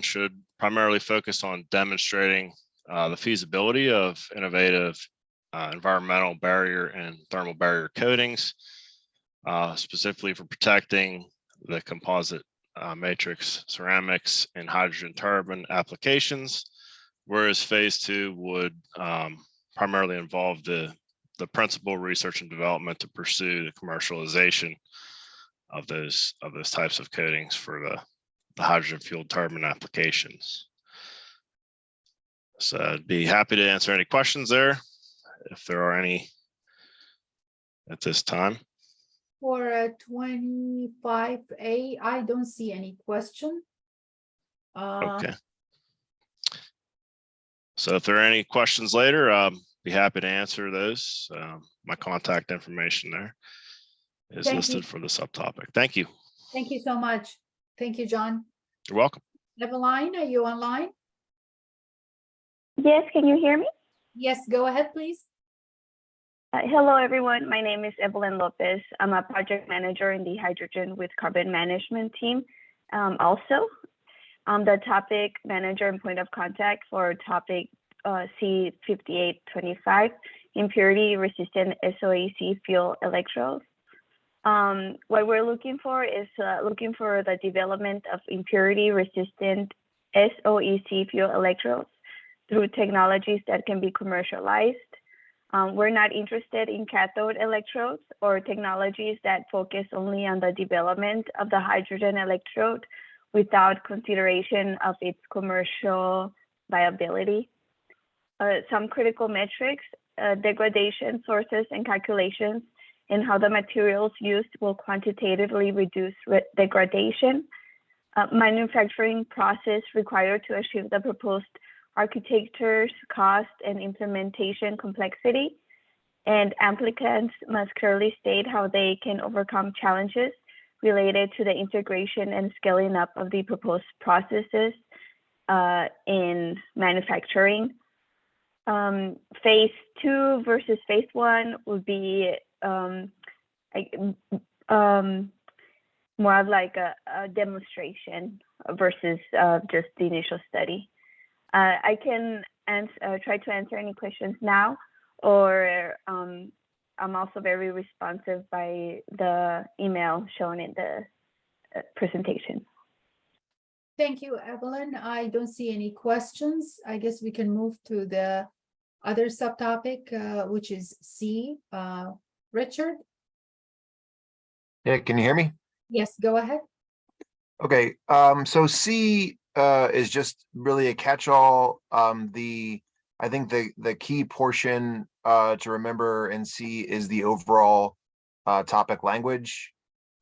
should primarily focus on demonstrating the feasibility of innovative environmental barrier and thermal barrier coatings, specifically for protecting the composite matrix ceramics and hydrogen turbine applications, whereas phase two would primarily involve the principal research and development to pursue the commercialization of those types of coatings for the hydrogen fueled turbine applications. So I'd be happy to answer any questions there, if there are any at this time. For 25A, I don't see any question. Okay. So if there are any questions later, be happy to answer those. My contact information there is listed for the subtopic. Thank you. Thank you so much. Thank you, John. You're welcome. Eveline, are you online? Yes, can you hear me? Yes, go ahead, please. Hello, everyone. My name is Evelyn Lopez. I'm a project manager in the Hydrogen with Carbon Management team. Also, I'm the topic manager and point of contact for topic C5825, impurity resistant SOEC fuel electrodes. What we're looking for is looking for the development of impurity resistant SOEC fuel electrodes through technologies that can be commercialized. We're not interested in cathode electrodes or technologies that focus only on the development of the hydrogen electrode without consideration of its commercial viability. Some critical metrics, degradation sources and calculations, and how the materials used will quantitatively reduce degradation. Manufacturing process required to achieve the proposed architectures, cost, and implementation complexity. And applicants must clearly state how they can overcome challenges related to the integration and scaling up of the proposed processes in manufacturing. Phase two versus phase one would be more of like a demonstration versus just the initial study. I can try to answer any questions now, or I'm also very responsive by the email shown in the presentation. Thank you, Evelyn. I don't see any questions. I guess we can move to the other subtopic, which is C. Richard? Yeah, can you hear me? Yes, go ahead. Okay, so C is just really a catch-all. I think the key portion to remember in C is the overall topic language.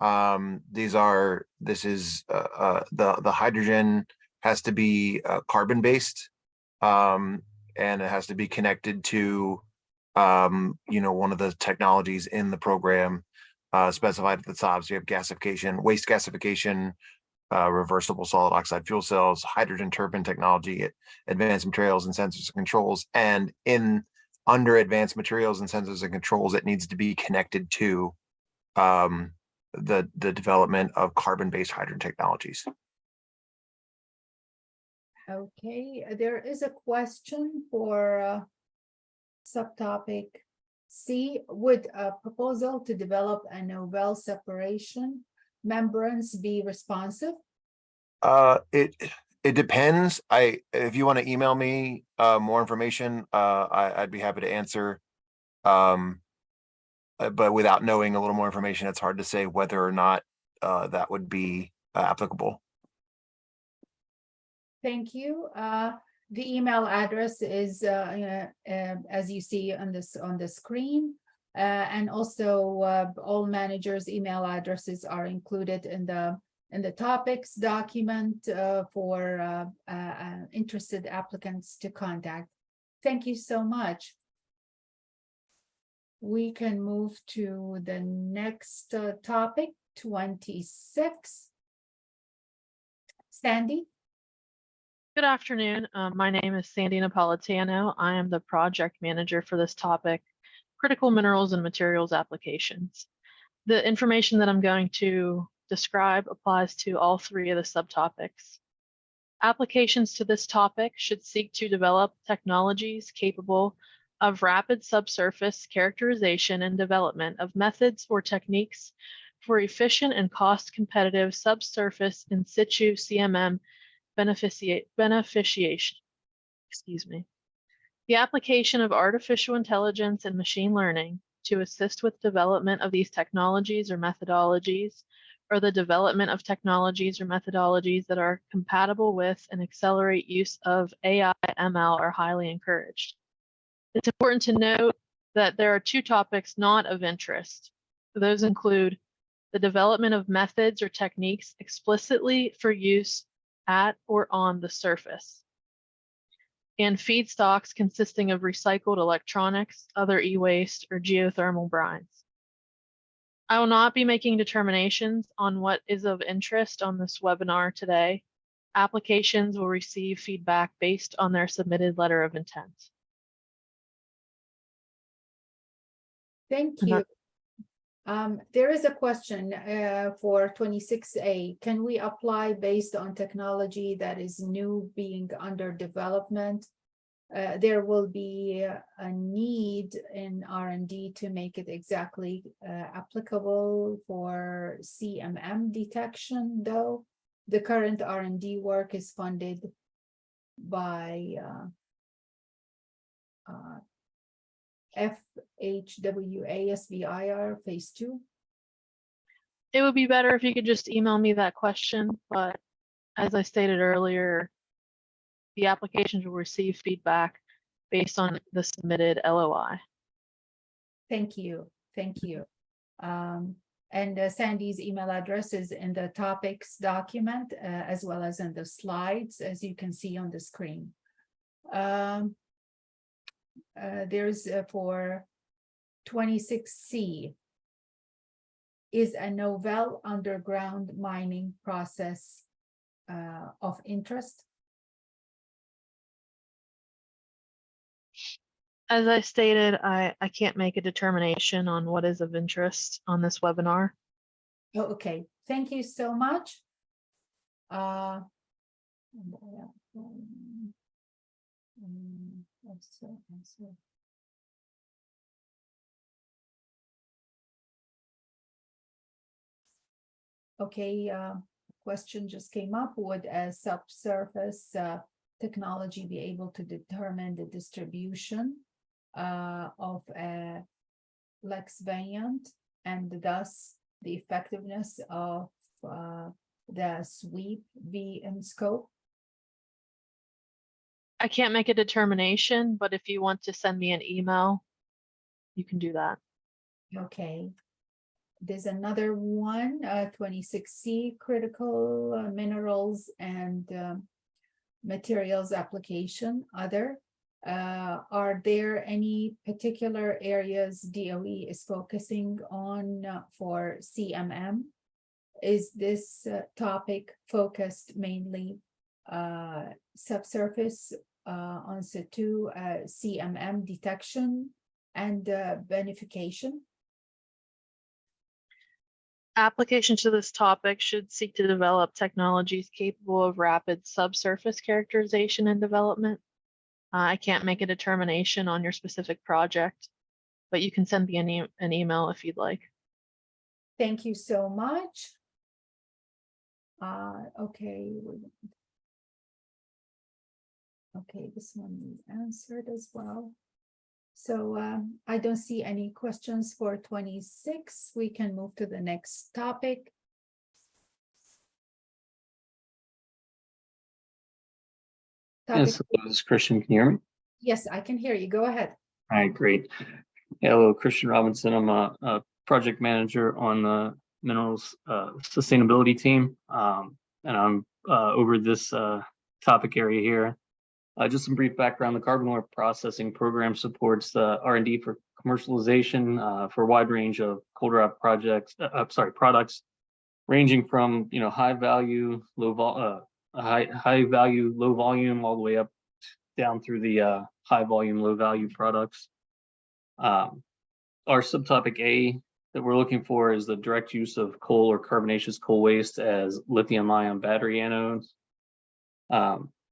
This is the hydrogen has to be carbon based, and it has to be connected to one of the technologies in the program specified at the top. So you have gasification, waste gasification, reversible solid oxide fuel cells, hydrogen turbine technology, advanced materials and sensors and controls, and under advanced materials and sensors and controls, it needs to be connected to the development of carbon-based hydrogen technologies. Okay, there is a question for subtopic C. Would a proposal to develop a novel separation membranes be responsive? It depends. If you want to email me, more information, I'd be happy to answer. But without knowing a little more information, it's hard to say whether or not, that would be applicable. Thank you. The email address is, as you see on the screen. And also, all managers' email addresses are included in the topics document for interested applicants to contact. Thank you so much. We can move to the next topic, 26. Sandy? Good afternoon. My name is Sandy Napolitano. I am the project manager for this topic, critical minerals and materials applications. The information that I'm going to describe applies to all three of the subtopics. Applications to this topic should seek to develop technologies capable of rapid subsurface characterization and development of methods or techniques for efficient and cost-competitive subsurface in situ CMM beneficiation. Excuse me. The application of artificial intelligence and machine learning to assist with development of these technologies or methodologies, or the development of technologies or methodologies that are compatible with and accelerate use of AI, ML are highly encouraged. It's important to note that there are two topics not of interest. Those include the development of methods or techniques explicitly for use at or on the surface, and feedstocks consisting of recycled electronics, other e-waste, or geothermal brines. I will not be making determinations on what is of interest on this webinar today. Applications will receive feedback based on their submitted letter of intent. Thank you. There is a question for 26A. Can we apply based on technology that is new being under development? There will be a need in R&D to make it exactly applicable for CMM detection, though. The current R&D work is funded by FHWA SBIR phase 2. It would be better if you could just email me that question, but as I stated earlier, the applications will receive feedback based on the submitted LOI. Thank you. Thank you. And Sandy's email address is in the topics document as well as in the slides, as you can see on the screen. There's for 26C, is a novel underground mining process of interest? As I stated, I can't make a determination on what is of interest on this webinar. Oh, okay, thank you so much. Okay, question just came up. Would a subsurface technology be able to determine the distribution of a Lex variant and thus the effectiveness of the sweep VM scope? I can't make a determination, but if you want to send me an email, you can do that. Okay. There's another one, 26C, critical minerals and materials application, other. Are there any particular areas DOE is focusing on for CMM? Is this topic focused mainly subsurface on situ CMM detection and beneficiation? Application to this topic should seek to develop technologies capable of rapid subsurface characterization and development. I can't make a determination on your specific project, but you can send me an email if you'd like. Thank you so much. Okay. Okay, this one we answered as well. So I don't see any questions for 26. We can move to the next topic. Yes, hello, this is Christian. Can you hear me? Yes, I can hear you. Go ahead. All right, great. Hello, Christian Robinson. I'm a project manager on the minerals sustainability team, and I'm over this topic area here. Just some brief background: the carbon ore processing program supports the R&D for commercialization for a wide range of cold wrap projects. Products ranging from high value, low volume, all the way up down through the high volume, low value products. Our subtopic A that we're looking for is the direct use of coal or carbonaceous coal waste as lithium-ion battery anodes.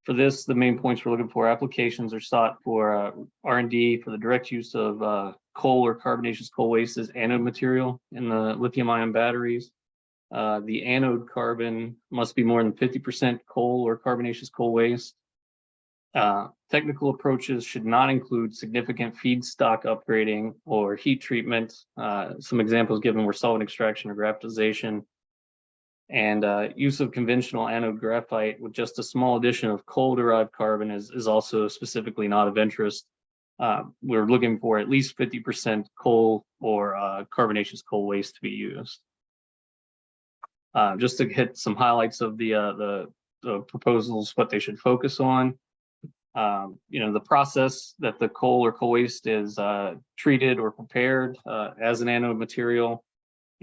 For this, the main points we're looking for: applications are sought for R&D for the direct use of coal or carbonaceous coal waste as anode material in the lithium-ion batteries. The anode carbon must be more than 50% coal or carbonaceous coal waste. Technical approaches should not include significant feedstock upgrading or heat treatment. Some examples given were solvent extraction or graphitization. And use of conventional anode graphite with just a small addition of coal-derived carbon is also specifically not of interest. We're looking for at least 50% coal or carbonaceous coal waste to be used. Just to hit some highlights of the proposals, what they should focus on. The process that the coal or coal waste is treated or prepared as an anode material.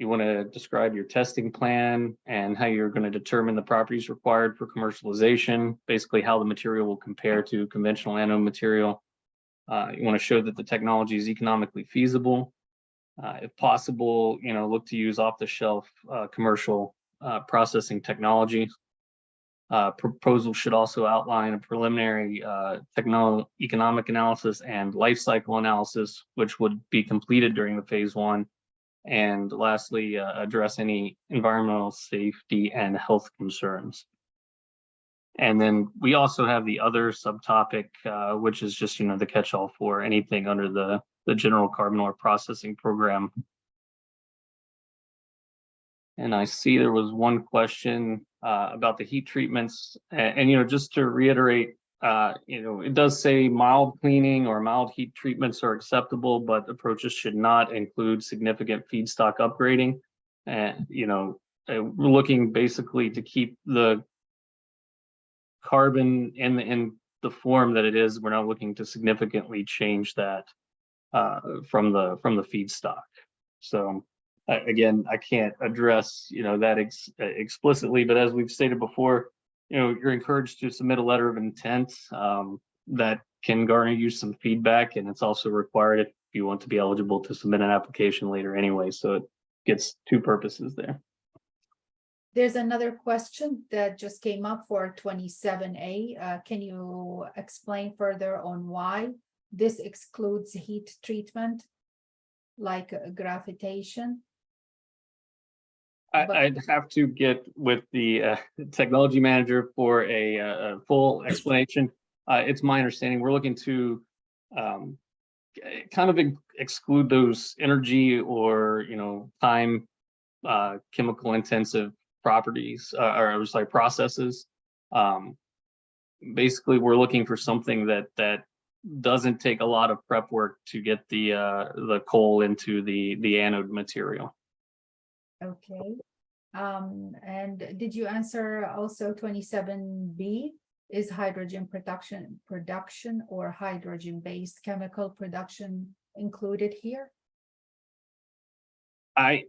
You want to describe your testing plan and how you're going to determine the properties required for commercialization, basically how the material will compare to conventional anode material. You want to show that the technology is economically feasible. If possible, look to use off-the-shelf commercial processing technology. Proposal should also outline a preliminary economic analysis and life cycle analysis, which would be completed during the phase 1. And lastly, address any environmental safety and health concerns. And then we also have the other subtopic, which is just the catch-all for anything under the general carbon ore processing program. And I see there was one question about the heat treatments, and just to reiterate, it does say mild cleaning or mild heat treatments are acceptable, but approaches should not include significant feedstock upgrading. And we're looking basically to keep the carbon in the form that it is. We're not looking to significantly change that from the feedstock. So again, I can't address that explicitly, but as we've stated before, you're encouraged to submit a letter of intent that can garner you some feedback, and it's also required if you want to be eligible to submit an application later anyway. So it gets two purposes there. There's another question that just came up for 27A. Can you explain further on why this excludes heat treatment, like gravitation? I'd have to get with the technology manager for a full explanation. It's my understanding we're looking to kind of exclude those energy or time chemical intensive properties or processes. Basically, we're looking for something that doesn't take a lot of prep work to get the coal into the anode material. Okay. And did you answer also 27B? Is hydrogen production or hydrogen-based chemical production included here? I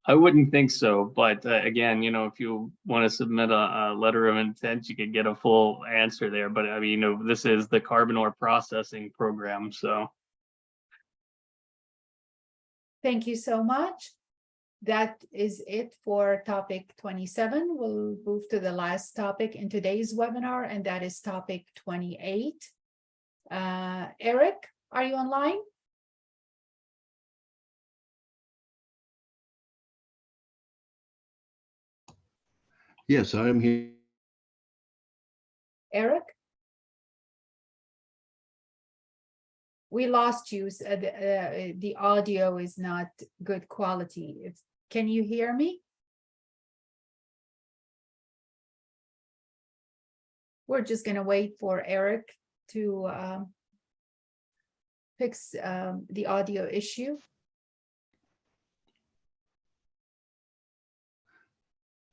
wouldn't think so, but again, if you want to submit a letter of intent, you could get a full answer there. But I mean, this is the carbon ore processing program, so. Thank you so much. That is it for topic 27. We'll move to the last topic in today's webinar, and that is topic 28. Eric, are you online? Yes, I am here. Eric? We lost you. The audio is not good quality. Can you hear me? We're just gonna wait for Eric to fix the audio issue.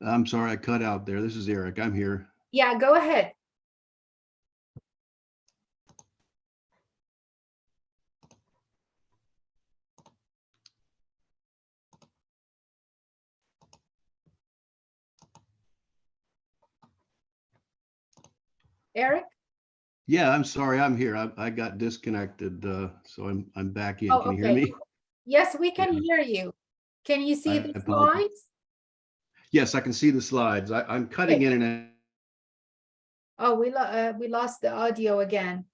I'm sorry, I cut out there. This is Eric. I'm here. Yeah, go ahead. Eric? Yeah, I'm sorry. I'm here. I got disconnected, so I'm back in. Oh, Can you hear okay. me? Yes, we can Yeah. hear you. Can you see I the apologize. slides? Yes, I can see the slides. I'm cutting Okay. in and out. Oh, we lost the audio again.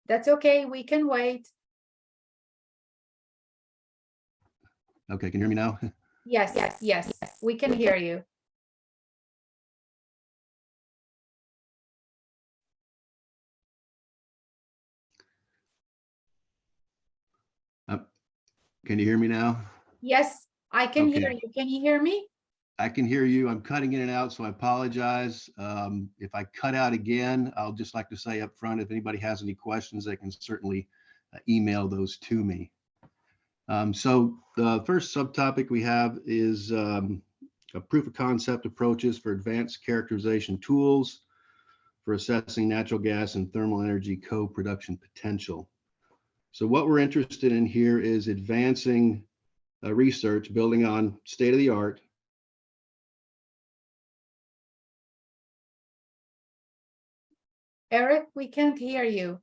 That's okay. We can wait. Okay, can you hear me now? Yes, yes, we can hear you. Can you hear me now? Yes, I can hear Okay. you. Can you hear me? I can hear you. I'm cutting in and out, so I apologize. If I cut out again, I'll just like to say up front, if anybody has any questions, they can certainly email those to me. So the first subtopic we have is a proof of concept approaches for advanced characterization tools for assessing natural gas and thermal energy co-production potential. So what we're interested in here is advancing research, building on state-of-the-art. Eric, we can't hear you.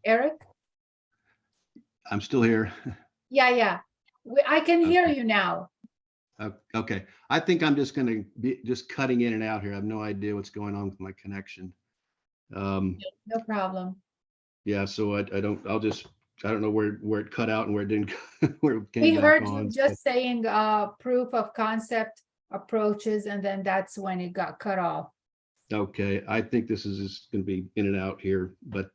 Eric? I'm still here. Yeah. I can hear you now. Okay, I think I'm just going to be just cutting in and out here. I have no idea what's going on with my connection. No problem. Yeah, so I don't know where it cut out and where it didn't where it came We back heard on. you just saying proof of concept approaches, and then that's when it got cut off. Okay, I think this is just going to be in and out here, but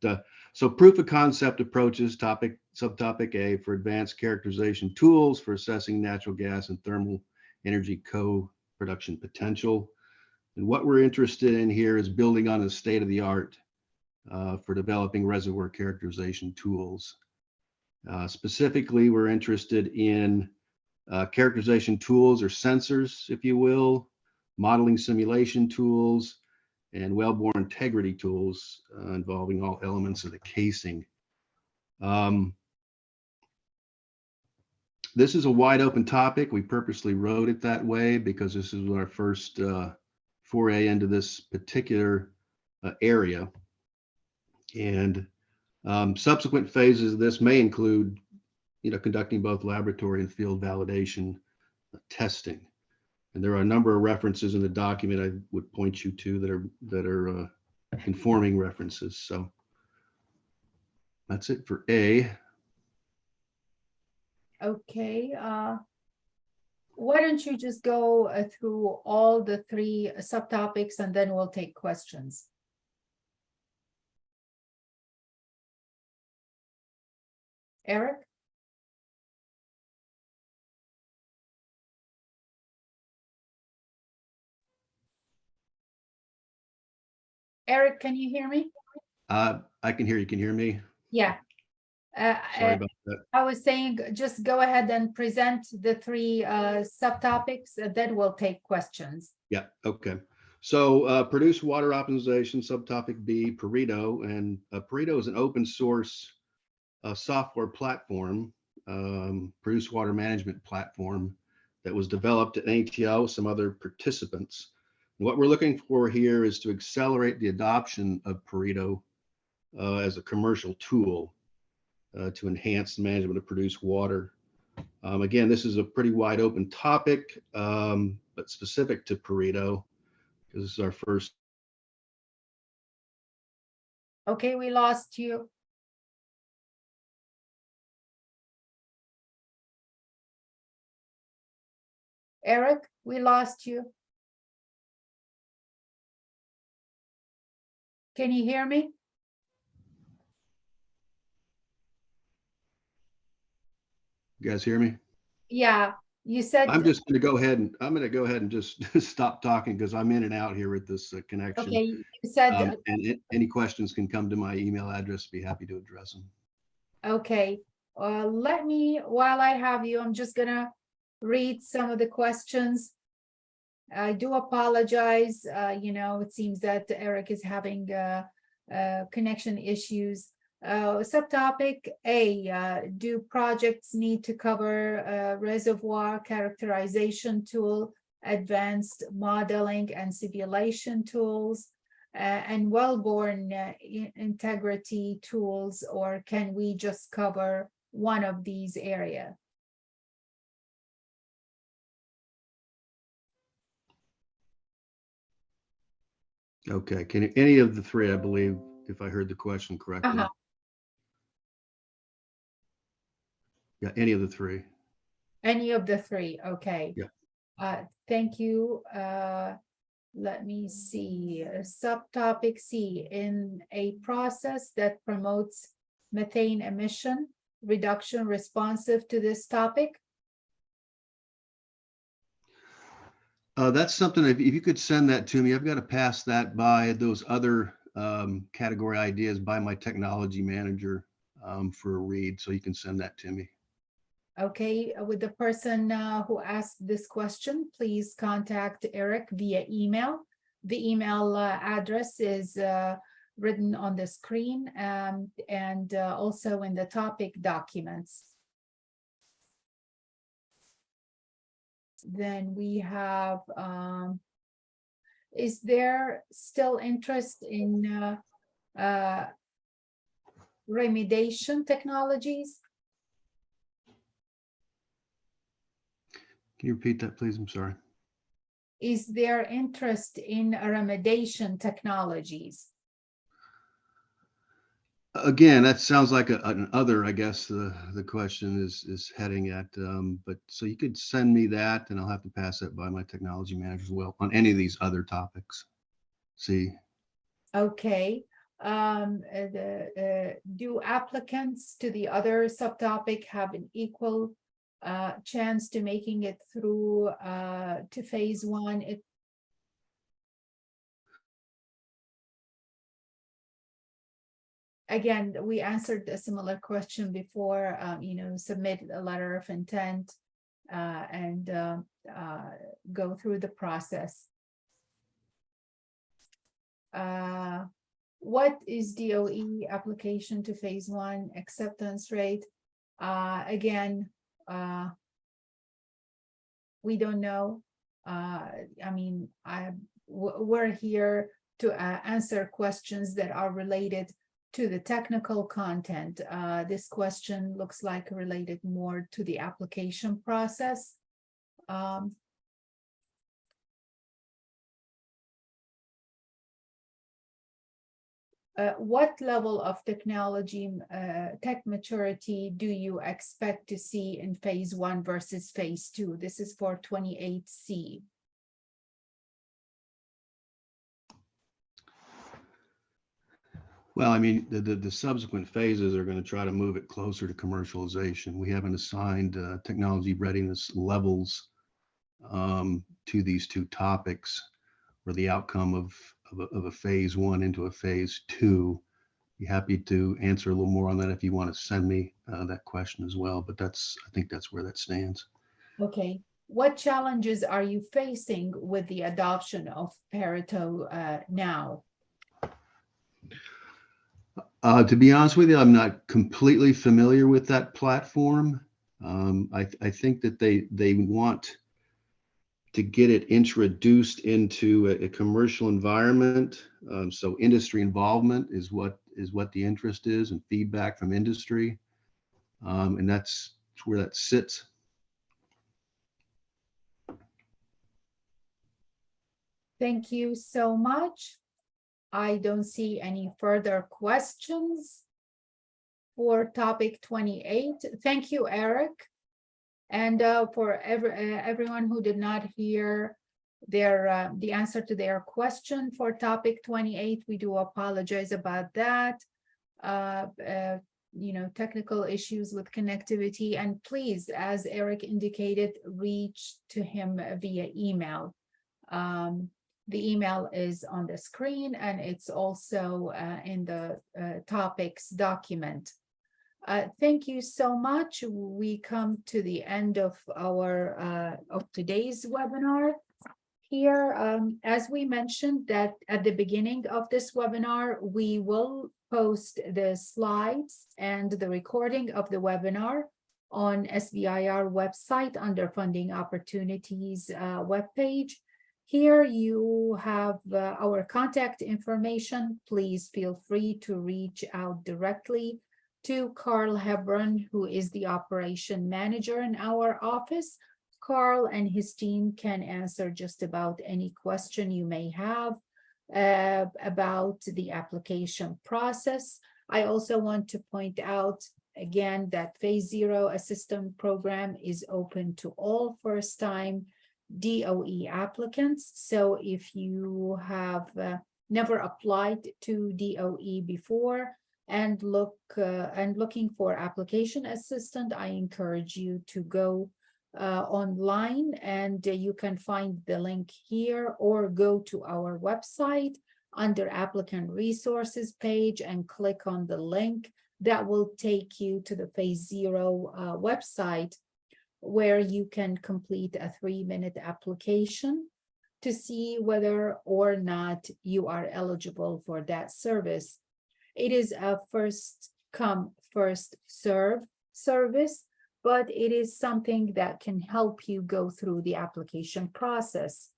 so proof of concept approaches, subtopic A, for advanced characterization tools for assessing natural gas and thermal energy co-production potential. And what we're interested in here is building on the state of the art for developing reservoir characterization tools. Specifically, we're interested in characterization tools or sensors, if you will, modeling simulation tools, and wellbore integrity tools involving all elements of the casing. This is a wide open topic. We purposely wrote it that way because this is our first foray into this particular area. And subsequent phases of this may include, conducting both laboratory and field validation testing. And there are a number of references in the document I would point you to that are conforming references. So that's it for A. Okay. Why don't you just go through all the three subtopics and then we'll take questions. Eric? Eric, can you hear me? I can hear you. Can you hear me? Yeah. Sorry about that. I was saying, just go ahead and present the three subtopics, then we'll take questions. Yeah, okay. So produce water optimization, subtopic B, Pareto. And Pareto is an open source software platform, produce water management platform that was developed at ATL with some other participants. And what we're looking for here is to accelerate the adoption of Pareto as a commercial tool to enhance the management of produced water. Again, this is a pretty wide open topic, but specific to Pareto. because this is our first. Okay, we lost you. Eric, we lost you. Can you hear me? You guys hear me? Yeah, you said, I'm just going to go ahead and just stop talking because I'm in and out here with this connection. okay, you said, Any questions can come to my email address. Be happy to address them. okay, let me, while I have you, I'm just gonna read some of the questions. I do apologize, it seems that Eric is having connection issues. Subtopic A, do projects need to cover reservoir characterization tool, advanced modeling and simulation tools, and wellbore integrity tools, or can we just cover one of these areas? Okay, can any of the three, I believe, if I heard the question correctly. Yeah, any of the three. Any of the three, okay. Yeah. Thank you. Let me see. Subtopic C, in a process that promotes methane emission reduction responsive to this topic. That's something, if you could send that to me, I've got to pass that by those other category ideas by my technology manager for a read, so you can send that to me. Okay, with the person who asked this question, please contact Eric via email. The email address is written on the screen and also in the topic documents. Then we have, is there still interest in remediation technologies? Can you repeat that, please? I'm sorry. Is there interest in remediation technologies? Again, that sounds like an other, I guess the question is heading at, but so you could send me that and I'll have to pass that by my technology manager as well on any of these other topics. See. Okay. Do applicants to the other subtopic have an equal chance to making it through to phase one? Again, we answered a similar question before, submit a letter of intent and go through the process. What is DOE application to phase one acceptance rate? Again, we don't know. We're here to answer questions that are related to the technical content. This question looks like related more to the application process. What level of technology, tech maturity do you expect to see in phase one versus phase two? This is for 28C. Well, I mean, the subsequent phases are going to try to move it closer to commercialization. We haven't assigned technology readiness levels to these two topics, or the outcome of a phase one into a phase two. Be happy to answer a little more on that if you want to send me that question as well. But I think that's where that stands. Okay. What challenges are you facing with the adoption of Pareto now? To be honest with you, I'm not completely familiar with that platform. I think that they want to get it introduced into a commercial environment. So industry involvement is what the interest is, and feedback from industry. And that's where that sits. Thank you so much. I don't see any further questions for topic 28. Thank you, Eric. And for everyone who did not hear the answer to their question for topic 28, we do apologize about that. Technical issues with connectivity, and please, as Eric indicated, reach to him via email. The email is on the screen, and it's also in the topics document. Thank you so much. We come to the end of our of today's webinar here. As we mentioned that at the beginning of this webinar, we will post the slides and the recording of the webinar on SBIR website under Funding Opportunities webpage. Here you have our contact information. Please feel free to reach out directly to Carl Hebron, who is the operation manager in our office. Carl and his team can answer just about any question you may have about the application process. I also want to point out again that Phase 0 Assistant Program is open to all first-time DOE applicants. So if you have never applied to DOE before and looking for application assistant, I encourage you to go online, and you can find the link here, or go to our website under applicant resources page and click on the link that will take you to the Phase 0 website, where you can complete a 3-minute application to see whether or not you are eligible for that service. It is a first come, first serve service, but it is something that can help you go through the application process.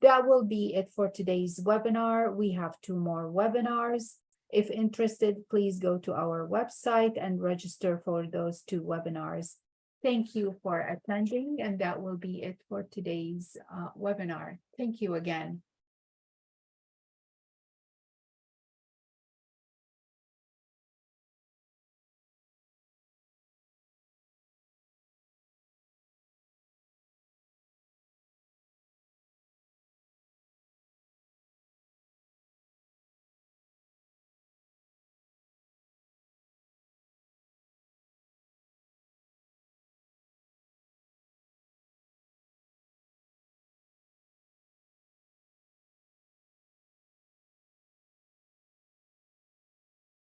That will be it for today's webinar. We have 2 more webinars. If interested, please go to our website and register for those 2 webinars. Thank you for attending, and that will be it for today's webinar. Thank you again.